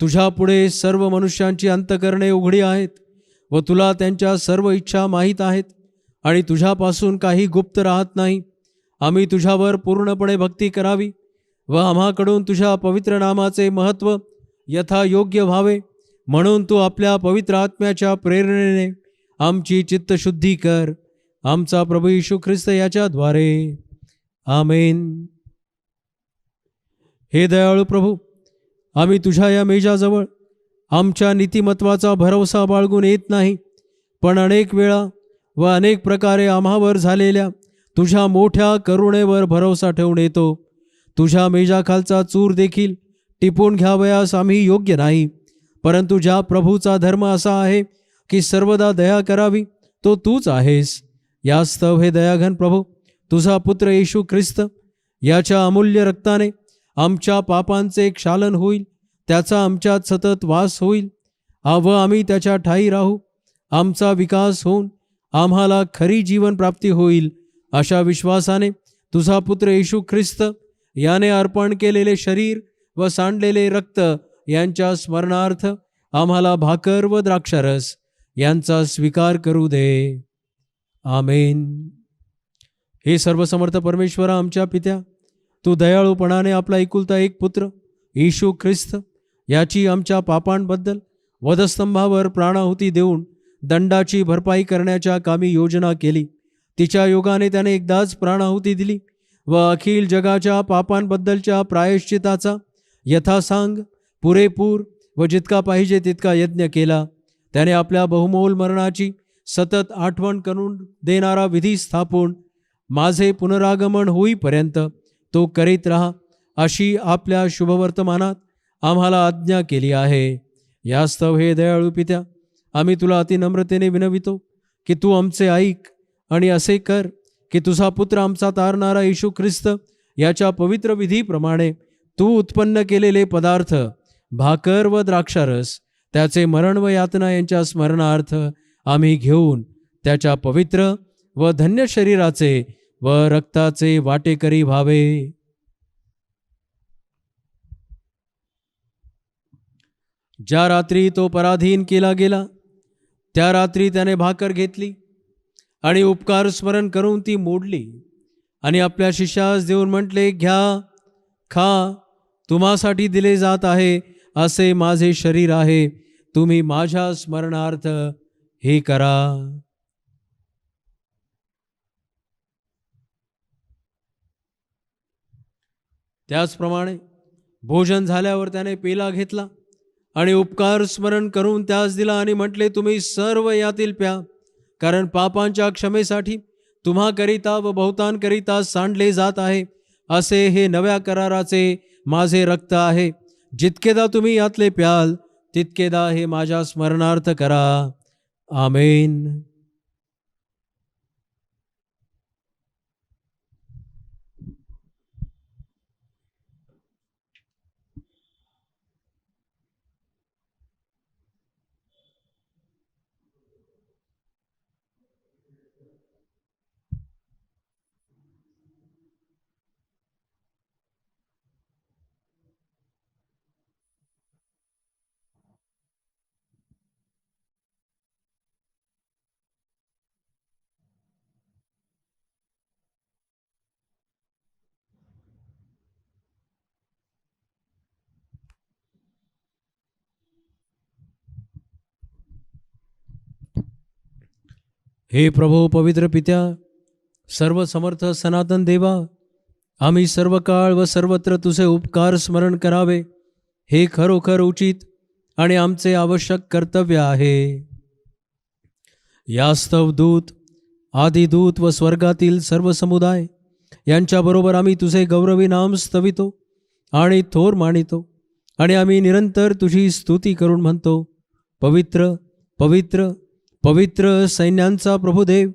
तुझ्या पुढे सर्व मनुष्यांची अंतकरणे उघडी आहेत व तुला त्यांच्या सर्व इच्छा माहीत आहेत आणि तुझ्यापासून काही गुप्त राहत नाही. आम्ही तुझ्यावर पूर्णपणे भक्ती करावी व आम्हाकडून तुझ्या पवित्र नामाचे महत्त्व यथायोग्य व्हावे म्हणून तू आपल्या पवित्र आत्म्याच्या प्रेरणेने आमची चित्तशुद्धी कर. आमचा प्रभू येशू ख्रिस्त याच्याद्वारे. आमेन. हे दयाळू प्रभू, आम्ही तुझ्या या मेजाजवळ आमच्या नीतिमत्वाचा भरवसा बाळगून येत नाही, पण अनेक वेळा व अनेक प्रकारे आम्हावर झालेल्या तुझ्या मोठ्या करुणेवर भरवसा ठेवून येतो. तुझ्या मेजाखालचा चूर देखील टिपून घ्यावयास आम्ही योग्य नाही, परंतु ज्या प्रभूचा धर्म असा आहे की सर्वदा दया करावी तो तूच आहेस. यास्तव हे दयाघन प्रभू, तुझा पुत्र येशू ख्रिस्त याच्या अमूल्य रक्ताने आमच्या पापांचे क्षालन होईल, त्याचा आमच्यात सतत वास होईल व आम्ही त्याच्या ठायी राहू. आमचा विकास होऊन आम्हाला खरी जीवन प्राप्ती होईल. अशा विश्वासाने तुझा पुत्र येशू ख्रिस्त याने अर्पण केलेले शरीर व सांडलेले रक्त यांच्या स्मरणार्थ आम्हाला भाकर व द्राक्षारस यांचा स्वीकार करू दे. आमेन. हे सर्वसमर्थ परमेश्वरा, आमच्या पित्या, तू दयाळूपणाने आपला एकुलता एक पुत्र येशू ख्रिस्त याची आमच्या पापांबद्दल वधस्तंभावर प्राणाहुती देऊन दंडाची भरपाई करण्याच्या कामी योजना केली. तिच्या योगाने त्याने एकदाच प्राणाहुती दिली व अखिल जगाच्या पापांबद्दलच्या प्रायश्चिताचा यथासांग पुरेपूर व जितका पाहिजे तितका यज्ञ केला. त्याने आपल्या बहुमोल मरणाची सतत आठवण करून देणारा विधी स्थापून माझे पुनरागमन होईपर्यंत तो करीत राहा अशी आपल्या शुभवर्तमानात आम्हाला आज्ञा केली आहे. यास्तव हे दयाळू पित्या, आम्ही तुला अतिनम्रतेने विनवितो की तू आमचे ऐक आणि असे कर की तुझा पुत्र आमचा तारणारा येशू ख्रिस्त याच्या पवित्र विधीप्रमाणे तू उत्पन्न केलेले पदार्थ भाकर व द्राक्षारस त्याचे मरण व यातना यांच्या स्मरणार्थ आम्ही घेऊन त्याच्या पवित्र व धन्य शरीराचे व रक्ताचे वाटेकरी व्हावे. ज्या रात्री तो पराधीन केला गेला त्या रात्री त्याने भाकर घेतली आणि उपकार स्मरण करून ती मोडली आणि आपल्या शिष्यास देऊन म्हटले, घ्या, खा, तुम्हासाठी दिले जात आहे असे माझे शरीर आहे, तुम्ही माझ्या स्मरणार्थ हे करा. त्याचप्रमाणे भोजन झाल्यावर त्याने पेला घेतला आणि उपकार स्मरण करून त्यास दिला आणि म्हटले, तुम्ही सर्व यातील प्या, कारण पापांच्या क्षमेसाठी तुम्हाकरिता व बहुतांकरिता सांडले जात आहे असे हे नव्या कराराचे माझे रक्त आहे. जितकेदा तुम्ही यातले प्याल तितकेदा हे माझ्या स्मरणार्थ करा. आमेन. हे प्रभो पवित्र पित्या, सर्व समर्थ सनातन देवा, आम्ही सर्व काळ व सर्वत्र तुझे उपकार स्मरण करावे हे खरोखर उचित आणि आमचे आवश्यक कर्तव्य आहे. यास्तव दूत, आदिदूत व स्वर्गातील सर्व समुदाय यांच्याबरोबर आम्ही तुझे गौरवी नाम स्तवितो आणि थोर मानितो आणि आम्ही निरंतर तुझी स्तुती करून म्हणतो, पवित्र पवित्र पवित्र सैन्यांचा प्रभुदेव,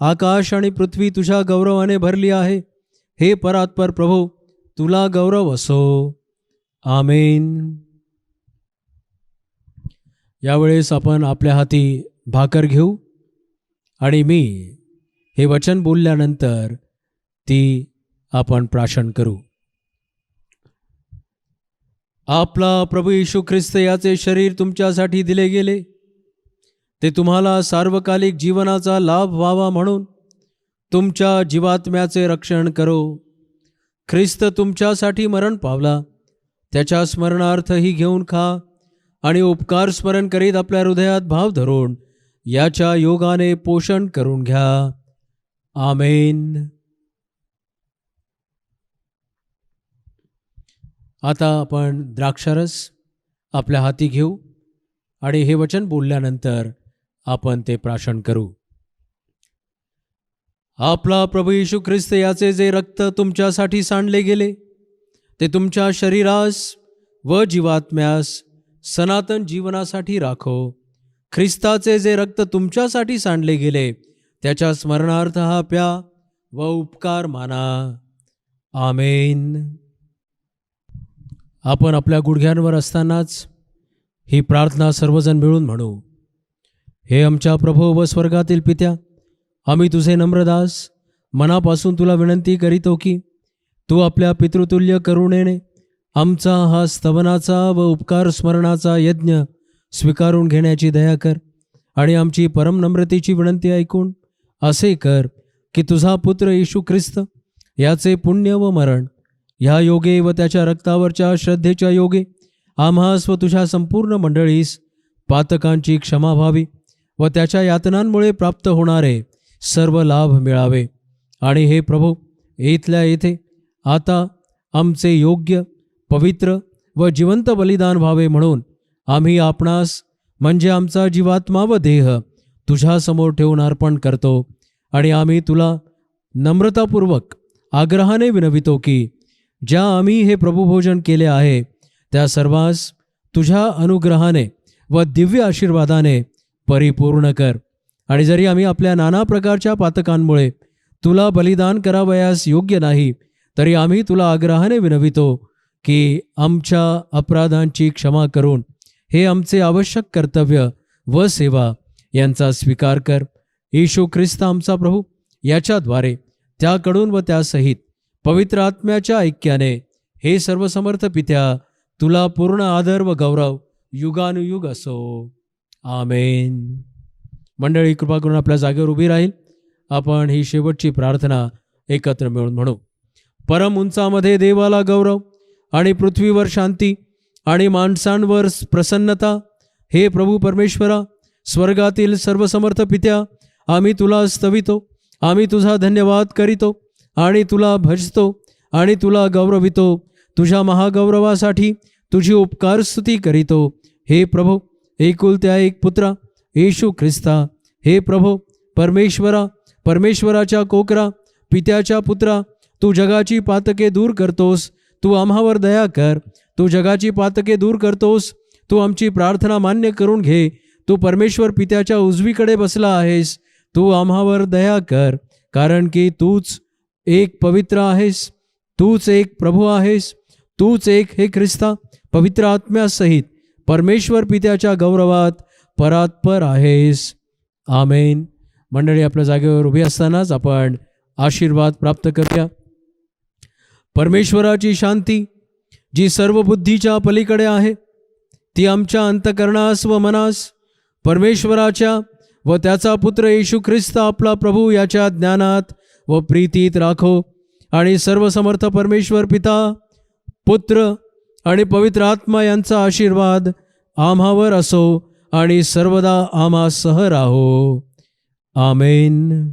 आकाश आणि पृथ्वी तुझ्या गौरवाने भरली आहे. हे परात्पर प्रभू, तुला गौरव असो. आमेन. यावेळेस आपण आपल्या हाती भाकर घेऊ आणि मी हे वचन बोलल्यानंतर ती आपण प्राशन करू. आपला प्रभू येशू ख्रिस्त याचे शरीर तुमच्यासाठी दिले गेले, ते तुम्हाला सार्वकालिक जीवनाचा लाभ व्हावा म्हणून तुमच्या जीवात्म्याचे रक्षण करो. ख्रिस्त तुमच्यासाठी मरण पावला, त्याच्या स्मरणार्थ ही घेऊन खा आणि उपकार स्मरण करीत आपल्या हृदयात भाव धरून याच्या योगाने पोषण करून घ्या. आमेन. आता आपण द्राक्षारस आपल्या हाती घेऊ आणि हे वचन बोलल्यानंतर आपण ते प्राशन करू. आपला प्रभू येशू ख्रिस्त याचे जे रक्त तुमच्यासाठी सांडले गेले, ते तुमच्या शरीरास व जीवात्म्यास सनातन जीवनासाठी राखो. ख्रिस्ताचे जे रक्त तुमच्यासाठी सांडले गेले, त्याच्या स्मरणार्थ हा प्या व उपकार माना. आमेन. आपण आपल्या गुडघ्यांवर असतानाच ही प्रार्थना सर्वजण मिळून म्हणू. हे आमच्या प्रभू व स्वर्गातील पित्या, आम्ही तुझे नम्रदास मनापासून तुला विनंती करीतो की तू आपल्या पितृतुल्य करुणेने आमचा हा स्तवनाचा व उपकार स्मरणाचा यज्ञ स्वीकारून घेण्याची दया कर आणि आमची परम नम्रतेची विनंती ऐकून असे कर की तुझा पुत्र येशू ख्रिस्त याचे पुण्य व मरण ह्या योगे व त्याच्या रक्तावरच्या श्रद्धेच्या योगे आम्हास व तुझ्या संपूर्ण मंडळीस पातकांची क्षमा व्हावी व त्याच्या यातनांमुळे प्राप्त होणारे सर्व लाभ मिळावे. आणि हे प्रभू, इथल्या येथे आता आमचे योग्य, पवित्र व जिवंत बलिदान व्हावे म्हणून आम्ही आपणास म्हणजे आमचा जीवात्मा व देह तुझ्यासमोर ठेवून अर्पण करतो. आणि आम्ही तुला नम्रतापूर्वक आग्रहाने विनवितो की ज्या आम्ही हे प्रभुभोजन केले आहे त्या सर्वांस तुझ्या अनुग्रहाने व दिव्य आशीर्वादाने परिपूर्ण कर. आणि जरी आम्ही आपल्या नाना प्रकारच्या पातकांमुळे तुला बलिदान करावयास योग्य नाही, तरी आम्ही तुला आग्रहाने विनवितो की आमच्या अपराधांची क्षमा करून हे आमचे आवश्यक कर्तव्य व सेवा यांचा स्वीकार कर. येशू ख्रिस्त आमचा प्रभू याच्याद्वारे त्याकडून व त्यासहित पवित्र आत्म्याच्या ऐक्याने हे सर्वसमर्थ पित्या, तुला पूर्ण आदर व गौरव युगानुयुग असो. आमेन. मंडळी, कृपा करून आपल्या जागेवर उभी राहील. आपण ही शेवटची प्रार्थना एकत्र मिळून म्हणू. परम उंचामध्ये देवाला गौरव आणि पृथ्वीवर शांती आणि माणसांवर प्रसन्नता. हे प्रभू परमेश्वरा, स्वर्गातील सर्वसमर्थ पित्या, आम्ही तुला स्तवितो, आम्ही तुझा धन्यवाद करीतो आणि तुला भजतो आणि तुला गौरवितो. तुझ्या महागौरवासाठी तुझी उपकार स्तुती करीतो. हे प्रभू, एकुलत्या एक पुत्रा येशू ख्रिस्ता, हे प्रभू परमेश्वरा, परमेश्वराच्या कोकरा, पित्याच्या पुत्रा, तू जगाची पातके दूर करतोस. तू आम्हावर दया कर. तू जगाची पातके दूर करतोस. तू आमची प्रार्थना मान्य करून घे. तू परमेश्वर पित्याच्या उजवीकडे बसला आहेस. तू आम्हावर दया कर, कारण की तूच एक पवित्र आहेस, तूच एक प्रभू आहेस, तूच एक हे ख्रिस्ता पवित्र आत्म्यासहित परमेश्वर पित्याच्या गौरवात परात्पर आहेस. आमेन. मंडळी, आपल्या जागेवर उभी असतानाच आपण आशीर्वाद प्राप्त करूया. परमेश्वराची शांती, जी सर्व बुद्धीच्या पलीकडे आहे, ती आमच्या अंतकरणास व मनास परमेश्वराच्या व त्याचा पुत्र येशू ख्रिस्त आपला प्रभू याच्या ज्ञानात व प्रीतीत राखो. आणि सर्वसमर्थ परमेश्वर पिता, पुत्र आणि पवित्र आत्मा यांचा आशीर्वाद आम्हावर असो आणि सर्वदा आम्हासह राहो. आमेन.